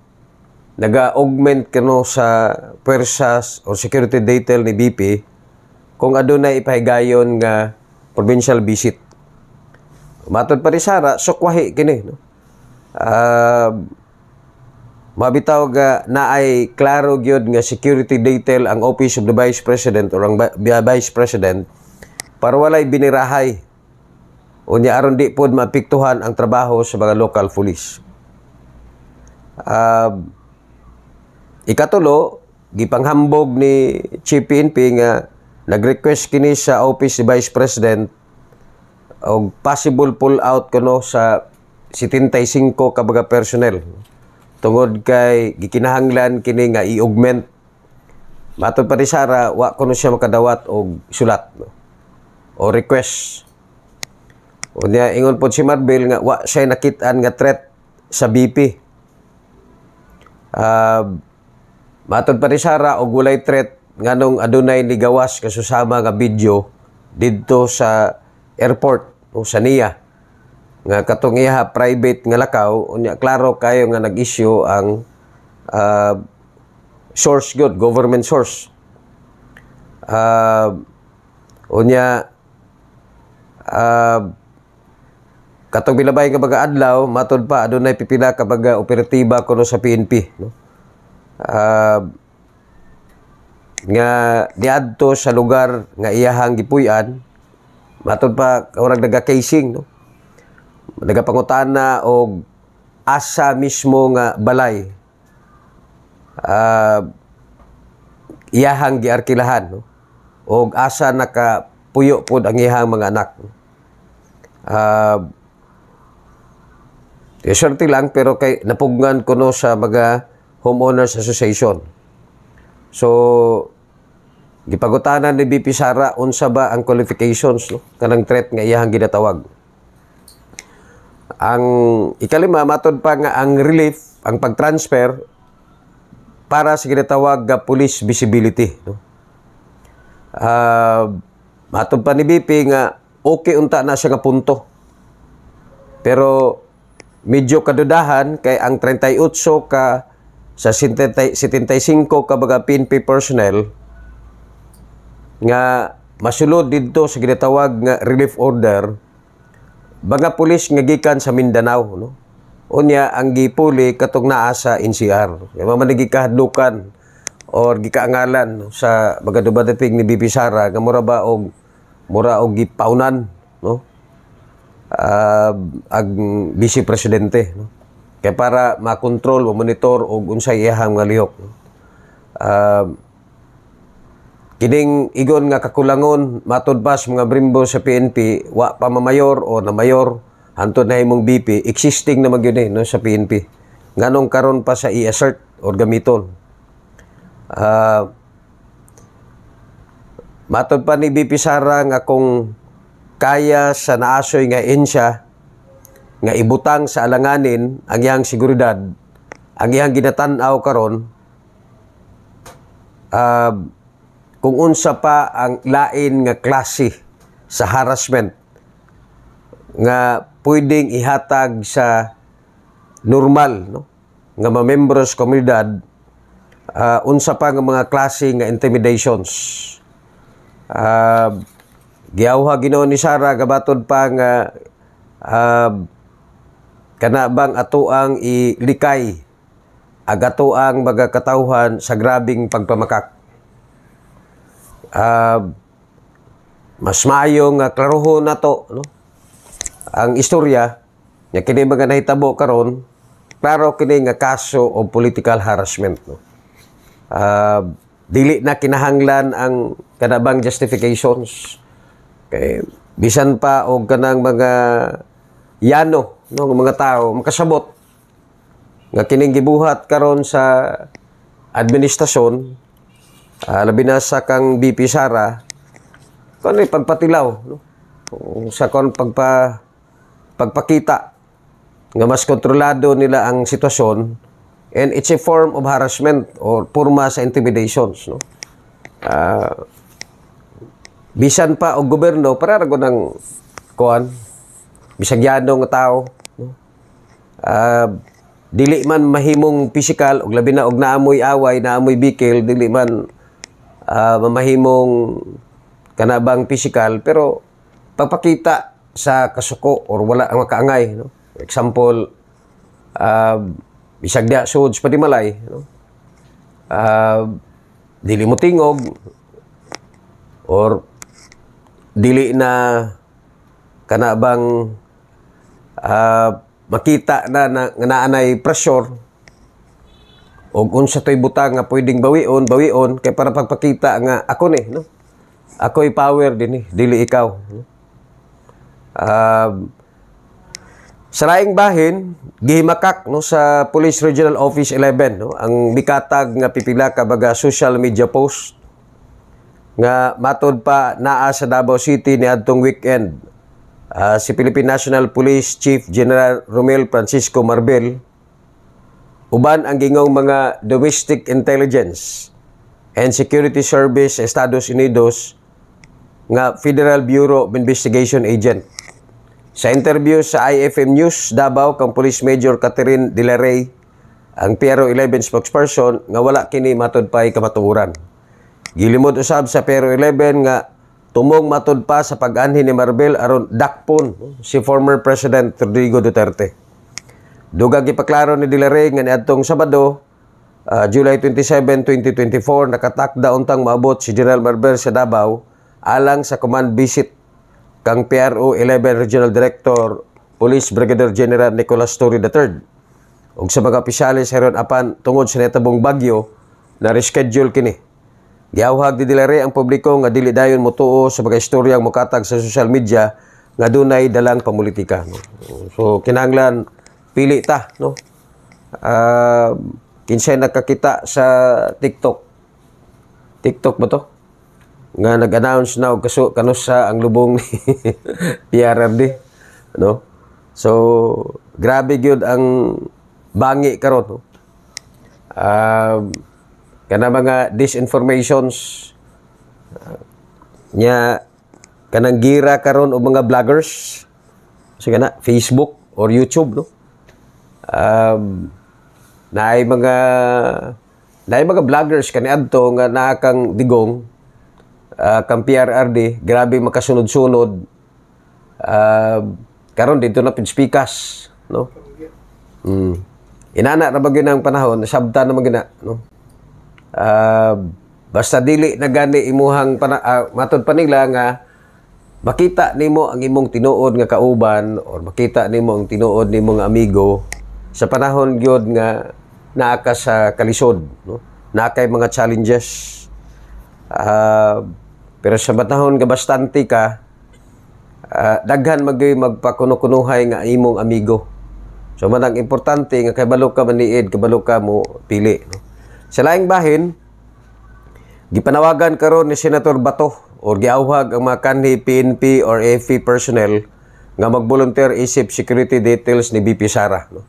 naga-augment kuno sa pwersas o security detail ni BP kung adunay ipahigayon nga provincial visit. Matod pa ri Sara, sukwahi kini, no? Mabitaw nga naay klaro gyud nga security detail ang Office of the Vice President or ang Vice President para walay binirahay. Unya aron di pod maapektuhan ang trabaho sa mga local police. Ikatulo, gipanghambog ni Chief PNP nga nag-request kini sa Office ni Vice President og possible pull-out kuno sa 75 kabaga personnel. Tungod kay gikinahanglan kini nga i-augment. Matod pa ni Sara, wa kuno siya makadawat og sulat, no? O request. Unya ingon pod si Marbel nga wa siya nakit-an nga threat sa BP. Matod pa ni Sara og walay threat nganong adunay ni gawas kasusama nga video didto sa airport o sa NIA nga katong iya private nga lakaw. Unya klaro kayo nga nag-issue ang source good, government source. Unya katong bilabay nga baga adlaw, matod pa adunay pipila ka baga operatiba kuno sa PNP, no? Nga niadto sa lugar nga iyahang gipuy-an, matod pa urang naga-casing, no? Nagapangutana og asa mismo nga balay iyahang giarkilahan, no? Og asa nakapuyo pod ang iyahang mga anak. Swerte lang pero kay napugnan kuno sa mga homeowners association. So gipagutanan ni BP Sara unsa ba ang qualifications, no, kanang threat nga iyahang ginatawag. Ang ikalima, matod pa nga ang relief, ang pag-transfer para sa ginatawag nga police visibility, no? Matod pa ni BP nga okay unta na siya nga punto. Pero medyo kadudahan kay ang 38 ka sa 75 ka baga PNP personnel nga masulod dito sa ginatawag nga relief order, mga pulis nga gikan sa Mindanao, no? Unya ang gipuli katong naa sa NCR. Kaya mamanigi kahadlukan or gikaangalan no, sa mga dumadating ni BP Sara nga mura og gipaunan, no? Ang vice presidente, no? Kaya para makontrol, monitor og unsay iyahang nga lihok, no? Kining igon nga kakulangon matud pa sa mga brimbo sa PNP wa pa mamayor o na mayor hantod na himong BP existing na magyud no sa PNP nganong karon pa sa i-assert or gamiton. Matud pa ni BP Sara nga kung kaya sa naasoy nga ensya nga ibutang sa alanganin ang iyang seguridad, ang iyang ginatan-aw karon, kung unsa pa ang lain nga klase sa harassment nga pwedeng ihatag sa normal, no? Nga mga membros komunidad, unsa pa nga mga klase nga intimidations. Giawha Ginoo ni Sara gabatod pa nga kana bang ato ang ilikay ag ato ang mga katawhan sa grabing pagpamakak. Mas maayo nga klarohon nato, no? Ang istorya nga kini mga nahitabo karon, klaro kini nga kaso o political harassment, no? Dili na kinahanglan ang kanabang justifications. Kay bisan pa og kanang mga yano, no, mga tao makasabot nga kining gibuhat karon sa administrasyon, labi na sa kang BP Sara, kung ano pagpatilaw, no? Sa kung pagpakita nga mas kontrolado nila ang sitwasyon, and it's a form of harassment or purma sa intimidations, no? Bisan pa og gobyerno para rago ng kuan bisagyano nga tao, no? Dili man mahimong physical og labi na og naamoy away, naamoy bikil, dili man mamahimong kanabang physical, pero pagpakita sa kasuko or wala ang makaangay, no? Example, bisag dia suod sa padimalay, no? Dili mo tingog or dili na kanabang makita na naanay pressure og unsa toy butang nga pwedeng bawion kay para pagpakita nga ako ni, no? Ako'y power din dili ikaw, no? Sa laing bahin gihimakak, no, sa Police Regional Office 11, no, ang mikatag nga pipila ka baga social media post nga matod pa naa sa Davao City niadtong weekend. Si Philippine National Police Chief General Romel Francisco Marbel uban ang gingong mga Domestic Intelligence and Security Service sa Estados Unidos nga Federal Bureau of Investigation agent. Sa interview sa IFM News Davao kang Police Major Catherine De La Rey, ang PRO 11 spokesperson, nga wala kini matud pa'y kamatuoran. Gilimod usab sa PRO 11 nga tumong matud pa sa pag-anhin ni Marbel aron dakpon si former President Rodrigo Duterte. Dugag ipaklaro ni De La Rey nga niadtong Sabado, July 27, 2024, nakatakda untang maabot si General Marbel sa Davao alang sa command visit kang PRO 11 Regional Director Police Brigadier General Nicolas Torre III. Ug sa mga opisyalis heron apan tungod sa natabong bagyo na reschedule kini. Giawhag ni De La Rey ang publiko nga dili dayon motuo sa mga istoryang mokatag sa social media nga dunay dalang pamulitika, no? So kinahanglan pili ta, no? Kinsay nakakita sa TikTok ba to? Nga nag-announce na og kanus sa ang lubong ni PRRD, no? So grabe gyud ang bangi karon, no? Kana mga disinformations nya kanang gira karon og mga vloggers sige na Facebook or YouTube, no? Naay mga vloggers kaniadto nga naa kang digong kang PRRD, grabe makasunod-sunod. Karon dito na pinspikas, no? Inana na bagyo ng panahon, sabta na magina, no? Basta dili na gani imuhang matod pa nila nga makita nimo ang imong tinuod nga kauban or makita nimo ang tinuod nimo nga amigo sa panahon gyud nga naa ka sa kalisod, no? Naa kay mga challenges. Pero sa panahon nga bastante ka, daghan magpakuno-kunuhay nga imong amigo. So man ang importante nga kabalo ka maniid, kabalo ka mo pili, no? Sa laing bahin, gipanawagan karon ni Senator Bato o giawhag ang mga kanhi PNP or AFP personnel nga mag-volunteer isip security details ni BP Sara, no?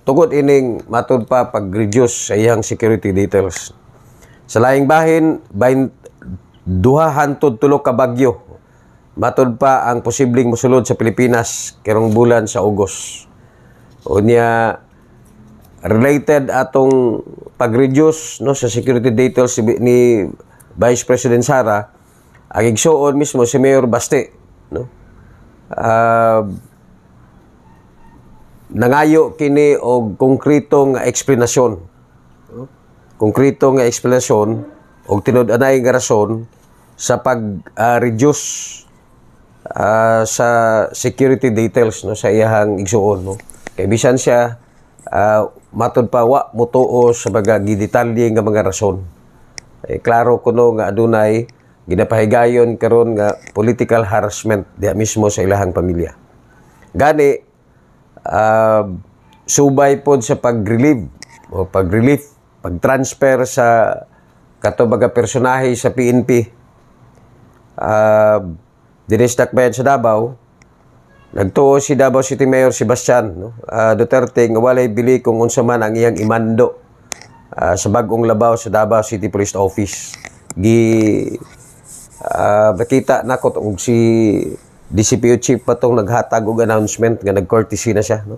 Tungod ining matud pa pag-reduce sa iyang security details. Sa laing bahin, 2 hangtod 3 ka bagyo matud pa ang posibleng mosulod sa Pilipinas karong bulan sa August. Unya related atong pag-reduce, no, sa security details ni Vice President Sara, ang igsuon mismo si Mayor Baste, no? Nangayo kini og konkretong eksplanasyon, no? Konkretong eksplanasyon og tinud-anay nga rason sa pag-reduce sa security details, no, sa iyahang igsuon, no? Kay bisan siya matud pa wa mutuo sa mga gidetalye nga mga rason. Klaro kuno nga adunay ginapahigayon karon nga political harassment diha mismo sa ilahang pamilya. Gani subay pod sa pag-relieve o pag-transfer sa katubaga personahe sa PNP dinis Tacbayan sa Davao. Nagtuo si Davao City Mayor Sebastian, no, Duterte nga walay bili kung unsa man ang iyang imando sa bagong labaw sa Davao City Police Office. Nakita na ko og si DCPO Chief patong naghatag og announcement nga nag-courtesy na siya, no.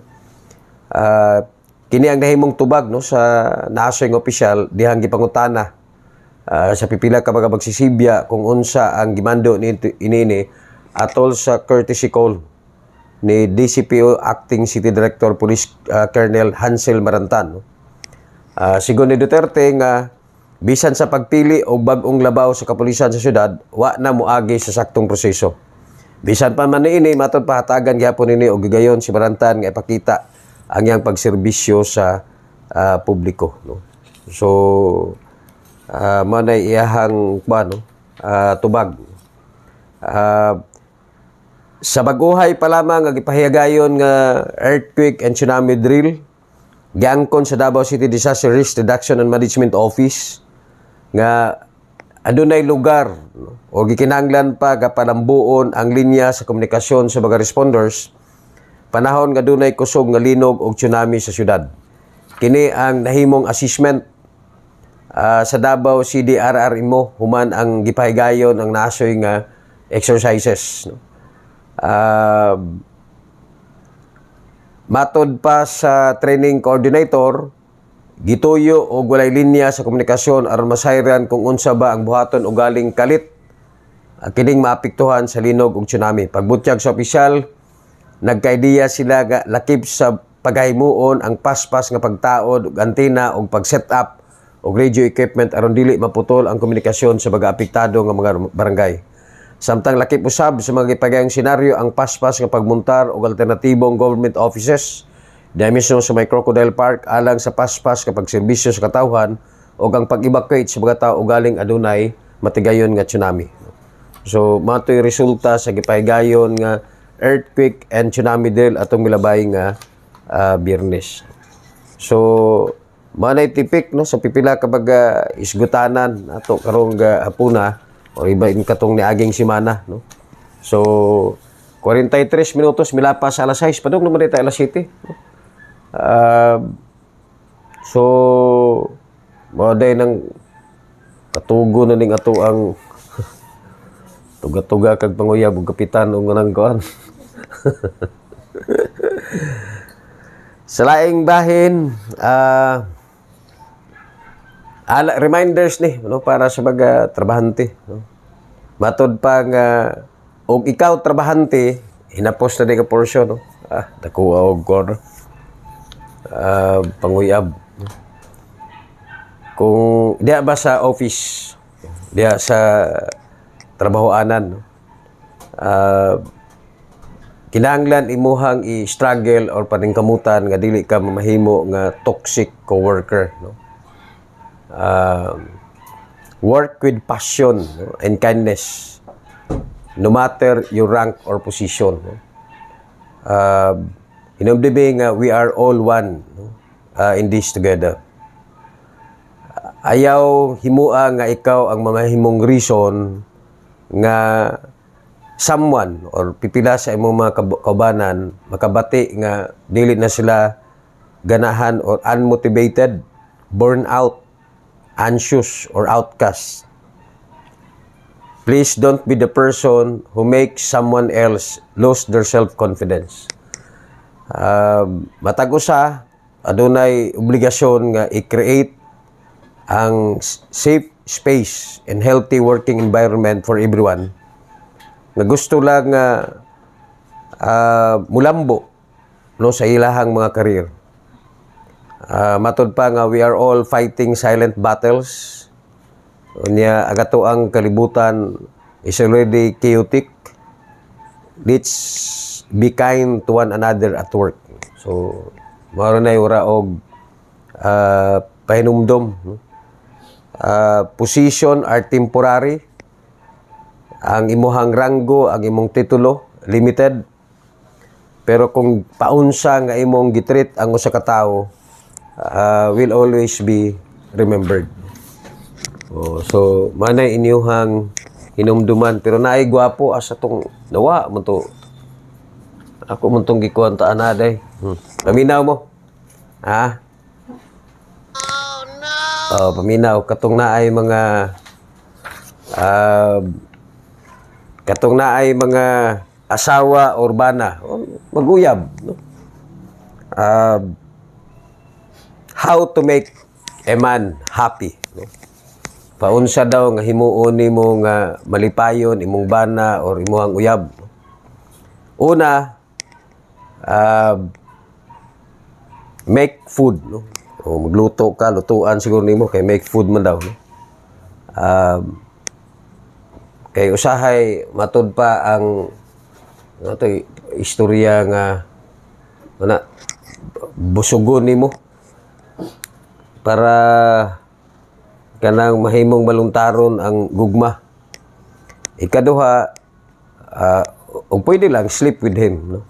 Kini ang nahimong tubag, no, sa nasong opisyal dihang gipangutana sa pipila ka mga magsisibya kung unsa ang gimando ni inini atol sa courtesy call ni DCPO Acting City Director Police Colonel Hansel Marantan, no? Sigon ni Duterte nga bisan sa pagpili og bag-ong labaw sa kapulisan sa syudad, wa na moagi sa saktong proseso. Bisan pa man niini matud pahatagan gyapon nini og gigayon si Marantan nga ipakita ang iyang pagserbisyo sa publiko, no? So manay iyahang tubag. Sa baguhay pa lamang nga gipahiyagayon nga earthquake and tsunami drill giangkon sa Davao City Disaster Risk Reduction and Management Office nga adunay lugar, no, o gikinahanglan pa gapalambuon ang linya sa komunikasyon sa mga responders panahon nga dunay kusog nga linog og tsunami sa syudad. Kini ang nahimong assessment sa Davao CDRRMO human ang gipahigayon ang nasoy nga exercises, no. Matod pa sa training coordinator, gituyo og walay linya sa komunikasyon aron masayran kung unsa ba ang buhaton og galing kalit kining maapektuhan sa linog ug tsunami. Pagbutyag sa opisyal, nagka-ideya sila nga lakip sa paghimuon ang paspas nga pagtaod og antena og pag-set up og radio equipment aron dili maputol ang komunikasyon sa mga apektado nga mga barangay. Samtang lakip usab sa mga gipagayong senaryo ang paspas nga pagmuntar og alternatibong government offices diha mismo sa may Crocodile Park alang sa paspas nga pagserbisyo sa katawhan o ang pag-evacuate sa mga tao galing adunay matigayon nga tsunami. So matoy resulta sa gipahigayon nga earthquake and tsunami drill atong milabay nga Biyernes. So manay tipik, no, sa pipila ka baga isgutanan ato karong hapuna o iba in katong niaging semana, no. So 43 minutos milapas sa alas 6 padung naman dito alas 7, no? So moday nang katugo na ning ato ang tuga-tuga kag panguyab ug kapitan ug nang kuan. Sa laing bahin, reminders ni no para sa mga trabahante no. Matod pa nga og ikaw trabahante hinapos na di ka portion no. Nakuha og kon panguyab. Kung diya ba sa office, diya sa trabahoanan no. Kinahanglan imuhang i-struggle or paningkamutan nga dili ka mamahimo nga toxic coworker no. Work with passion no, and kindness no matter your rank or position no. Hinumdibing we are all one no, in this together. Ayaw himua nga ikaw ang mamahimong reason nga someone or pipila sa imong mga kaubanan makabati nga dili na sila ganahan or unmotivated, burn out, anxious or outcast. Please don't be the person who makes someone else lose their self-confidence. Matag usa adunay obligasyon nga i-create ang safe space and healthy working environment for everyone nga gusto lang mulambo no sa ilahang mga career. Matod pa nga we are all fighting silent battles. Unya agato ang kalibutan is already chaotic. Let's be kind to one another at work. So mao na ura og pahinumdom no? Position are temporary. Ang imuhang ranggo, ang imong titulo limited. Pero kung paunsa nga imong gitreat ang usa ka tawo, will always be remembered. So manay inyuhang hinumduman pero naay gwapo as atong nawa mo to. Ako mo tong gikuan ta anaday. Paminaw mo. Paminaw katong naay mga asawa urbana maguyab no? How to make a man happy no? Paunsa daw nga himuon nimo nga malipayon imong bana or imong uyab no? Una make food no? O magluto ka, lutuan siguro nimo kay make food man daw no? Kay usahay matud pa ang istorya nga busugon nimo para kanang mahimong maluntaron ang gugma. Ikaduha og pwede lang sleep with him no.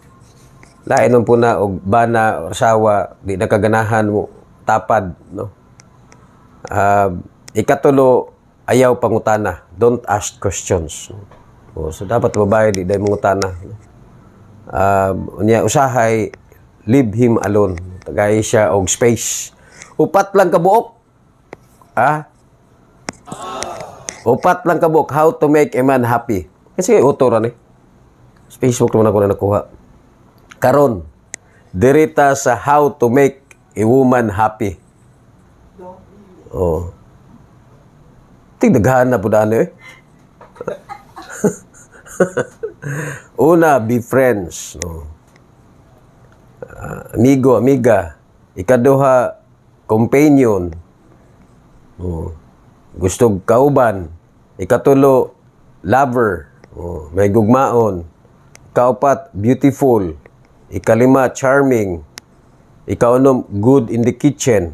Lain po na og bana o asawa di nakaganahan mo tapad no. Ikatulo ayaw pangutana, don't ask questions. So dapat babae di day mangutana. Unya usahay leave him alone. Tagay siya og space. Upat lang ka buok. Upat lang ka buok how to make a man happy. Kasi auto ra ni. Facebook naman ako na nakuha. Karon dirita sa how to make a woman happy. Tigdaghan na po daan Una, be friends. No? Amigo, amiga. Ikaduha, companion. No? Gusto kauban. Ikatulo, lover. No? May gugmaon. Ikaupat, beautiful. Ikalima, charming. Ikaunom, good in the kitchen.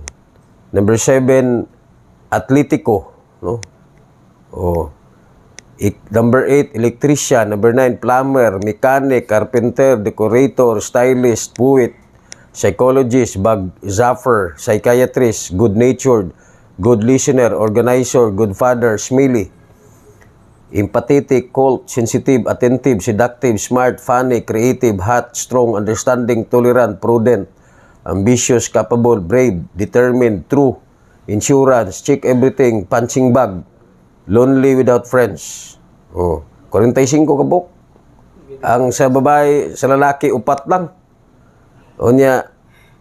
Number 7, atletico. No? Number 8, electrician. Number 9, plumber, mechanic, carpenter, decorator, stylist, poet, psychologist, zapper, psychiatrist, good-natured, good listener, organizer, good father, smiley, empathetic, cold, sensitive, attentive, seductive, smart, funny, creative, hot, strong, understanding, tolerant, prudent, ambitious, capable, brave, determined, true, insurance, check everything, punching bag, lonely without friends. 45 kabuk. Ang sa babae, sa lalaki, 4 lang. Onya,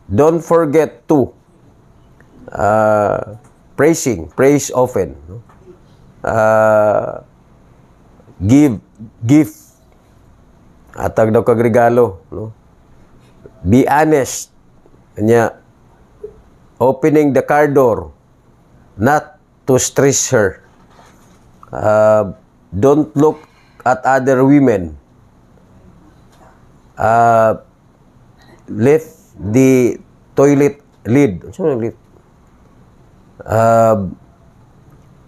don't forget to praise often, no? Give gift, atag daw kag regalo, no? Be honest, kanya opening the car door, not to stress her. Don't look at other women. Lift the toilet lid.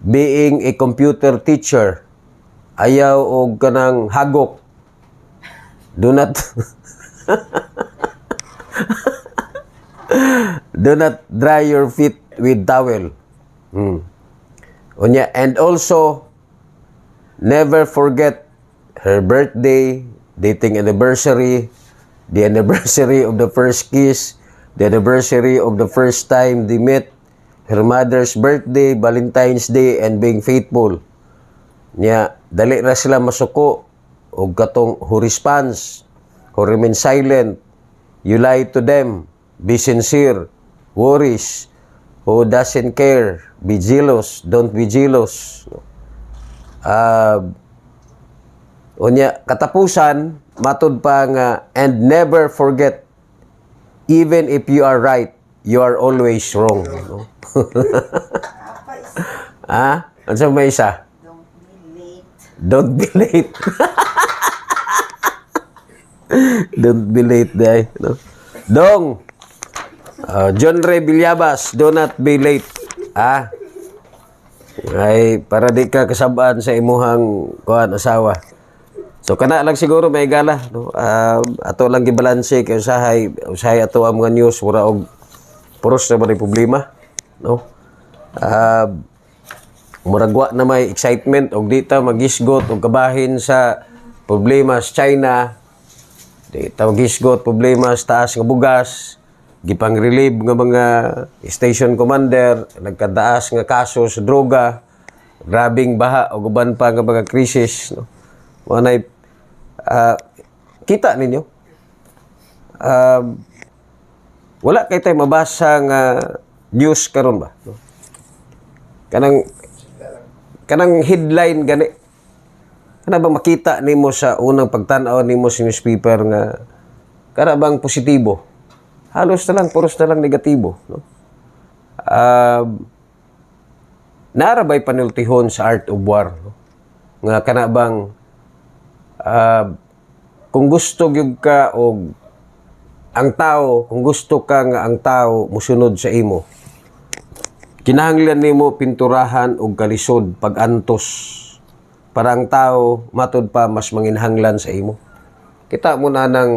Being a computer teacher, ayaw og kanang hagok. Do not do not dry your feet with towel. Unya, and also never forget her birthday, dating anniversary, the anniversary of the first kiss, the anniversary of the first time they met, her mother's birthday, Valentine's Day, and being faithful. Nya, dali ra sila masuko og katong who responds, who remain silent, you lie to them, be sincere, worries, who doesn't care, be jealous, don't be jealous. Unya, katapusan, matud pa nga, and never forget, even if you are right, you are always wrong. No? Ano sa may isa? Don't be late. Don't be late, day. No? Dong, John Ray Villabas, do not be late. Ay, para di ka kasabaan sa imuhang kuhan asawa. So, kana lang siguro may gala. No? Ato lang gibalanse kay usahay ato ang mga news, mura og puros na ba problema. No? Muragwa na may excitement og dita magisgot og kabahin sa problema sa China. Dita magisgot problema sa taas nga bugas. Gipang-relieve nga mga station commander, nagkadaas nga kaso sa droga, grabing baha o guban pa nga mga krisis. No? Manay, kita ninyo, wala kay tayo mabasa nga news karon ba? No? Kanang headline gani. Kana bang makita nimo sa unang pagtan-aw nimo sa newspaper nga kana bang positibo? Halos na lang, puros na lang negatibo. No? Narabay panultihon sa art of war. No? Nga kana bang kung gusto gyud ka og ang tao, kung gusto ka nga ang tao musunod sa imo, kinahanglan nimo pinturahan og kalisod pag-antos para ang tao matud pa mas manginhanglan sa imo. Kita mo na ng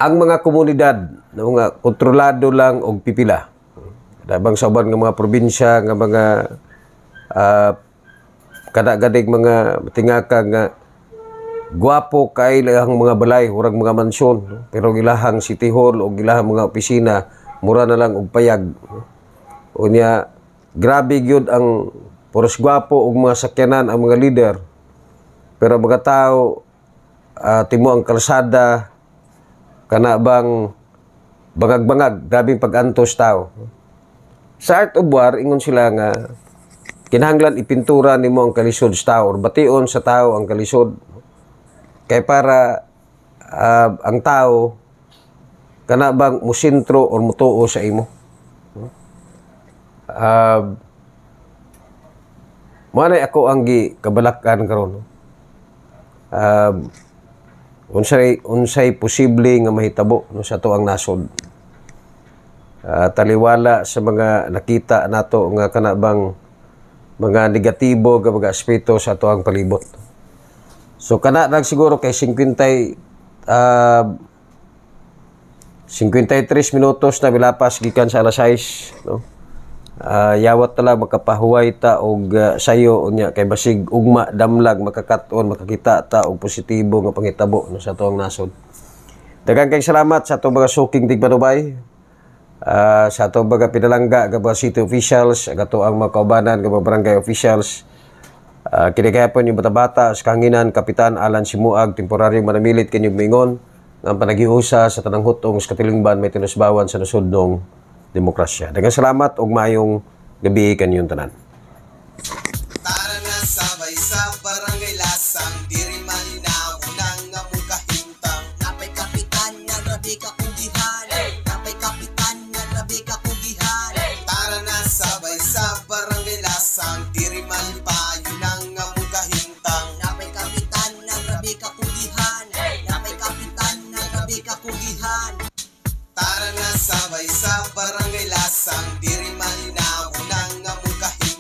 ang mga komunidad na mga kontrolado lang og pipila. Dabang sa uban nga mga probinsya nga mga kadagadig mga tingaka nga guwapo kay ilahang mga balay, urang mga mansyon, no? Pero ilahang city hall o ilahang mga opisina mura na lang og payag. Unya grabe gyud ang puros guwapo og mga sakyanan ang mga leader. Pero mga tao timo ang kalsada kana bang bangag-bangag, grabing pag-antos tao. Sa art of war, ingon sila nga kinahanglan ipintura nimo ang kalisod sa tao or bation sa tao ang kalisod. Kay para ang tao kana bang musintro or mutuo sa imo. Manay ako ang gikabalakan karon. Unsay posible nga mahitabo no sa to ang nasod. Taliwala sa mga nakita nato nga kana bang mga negatibo nga mga aspeto sa to ang palibot. So kana lang siguro kay 53 minutos na bilapas gikan sa alas 6, no? Yawat tala makapahuway ta og sayo unya kay basig ugma damlag makakaton makakita ta og positibo nga panghitabo no sa tuang nasod. Daghang kay salamat sa atong mga suking tigbanubay, sa atong mga pinalangga nga mga city officials, ato ang mga kaubanan nga mga barangay officials, kinigayapon yung bata-bata sa kanginan Kapitan Alan Simuag, temporaryong manamilit kanyang mingon nga panagiusa sa tanang hutong sa katilingban may tinusbawan sa nasudnong demokrasya. Daghang salamat ug maayong gabi kanyong tanan. Tara na sabay sa barangay lasang, diri malinaw nang among kahimtang. Napay kapitan nga grabe ka kugihan, napay kapitan nga grabe ka kugihan. Tara na sabay sa barangay lasang, diri malipayon nang among kahimtang. Napay kapitan nga grabe ka kugihan, napay kapitan nga grabe ka kugihan. Tara na sabay sa barangay lasang, diri malinaw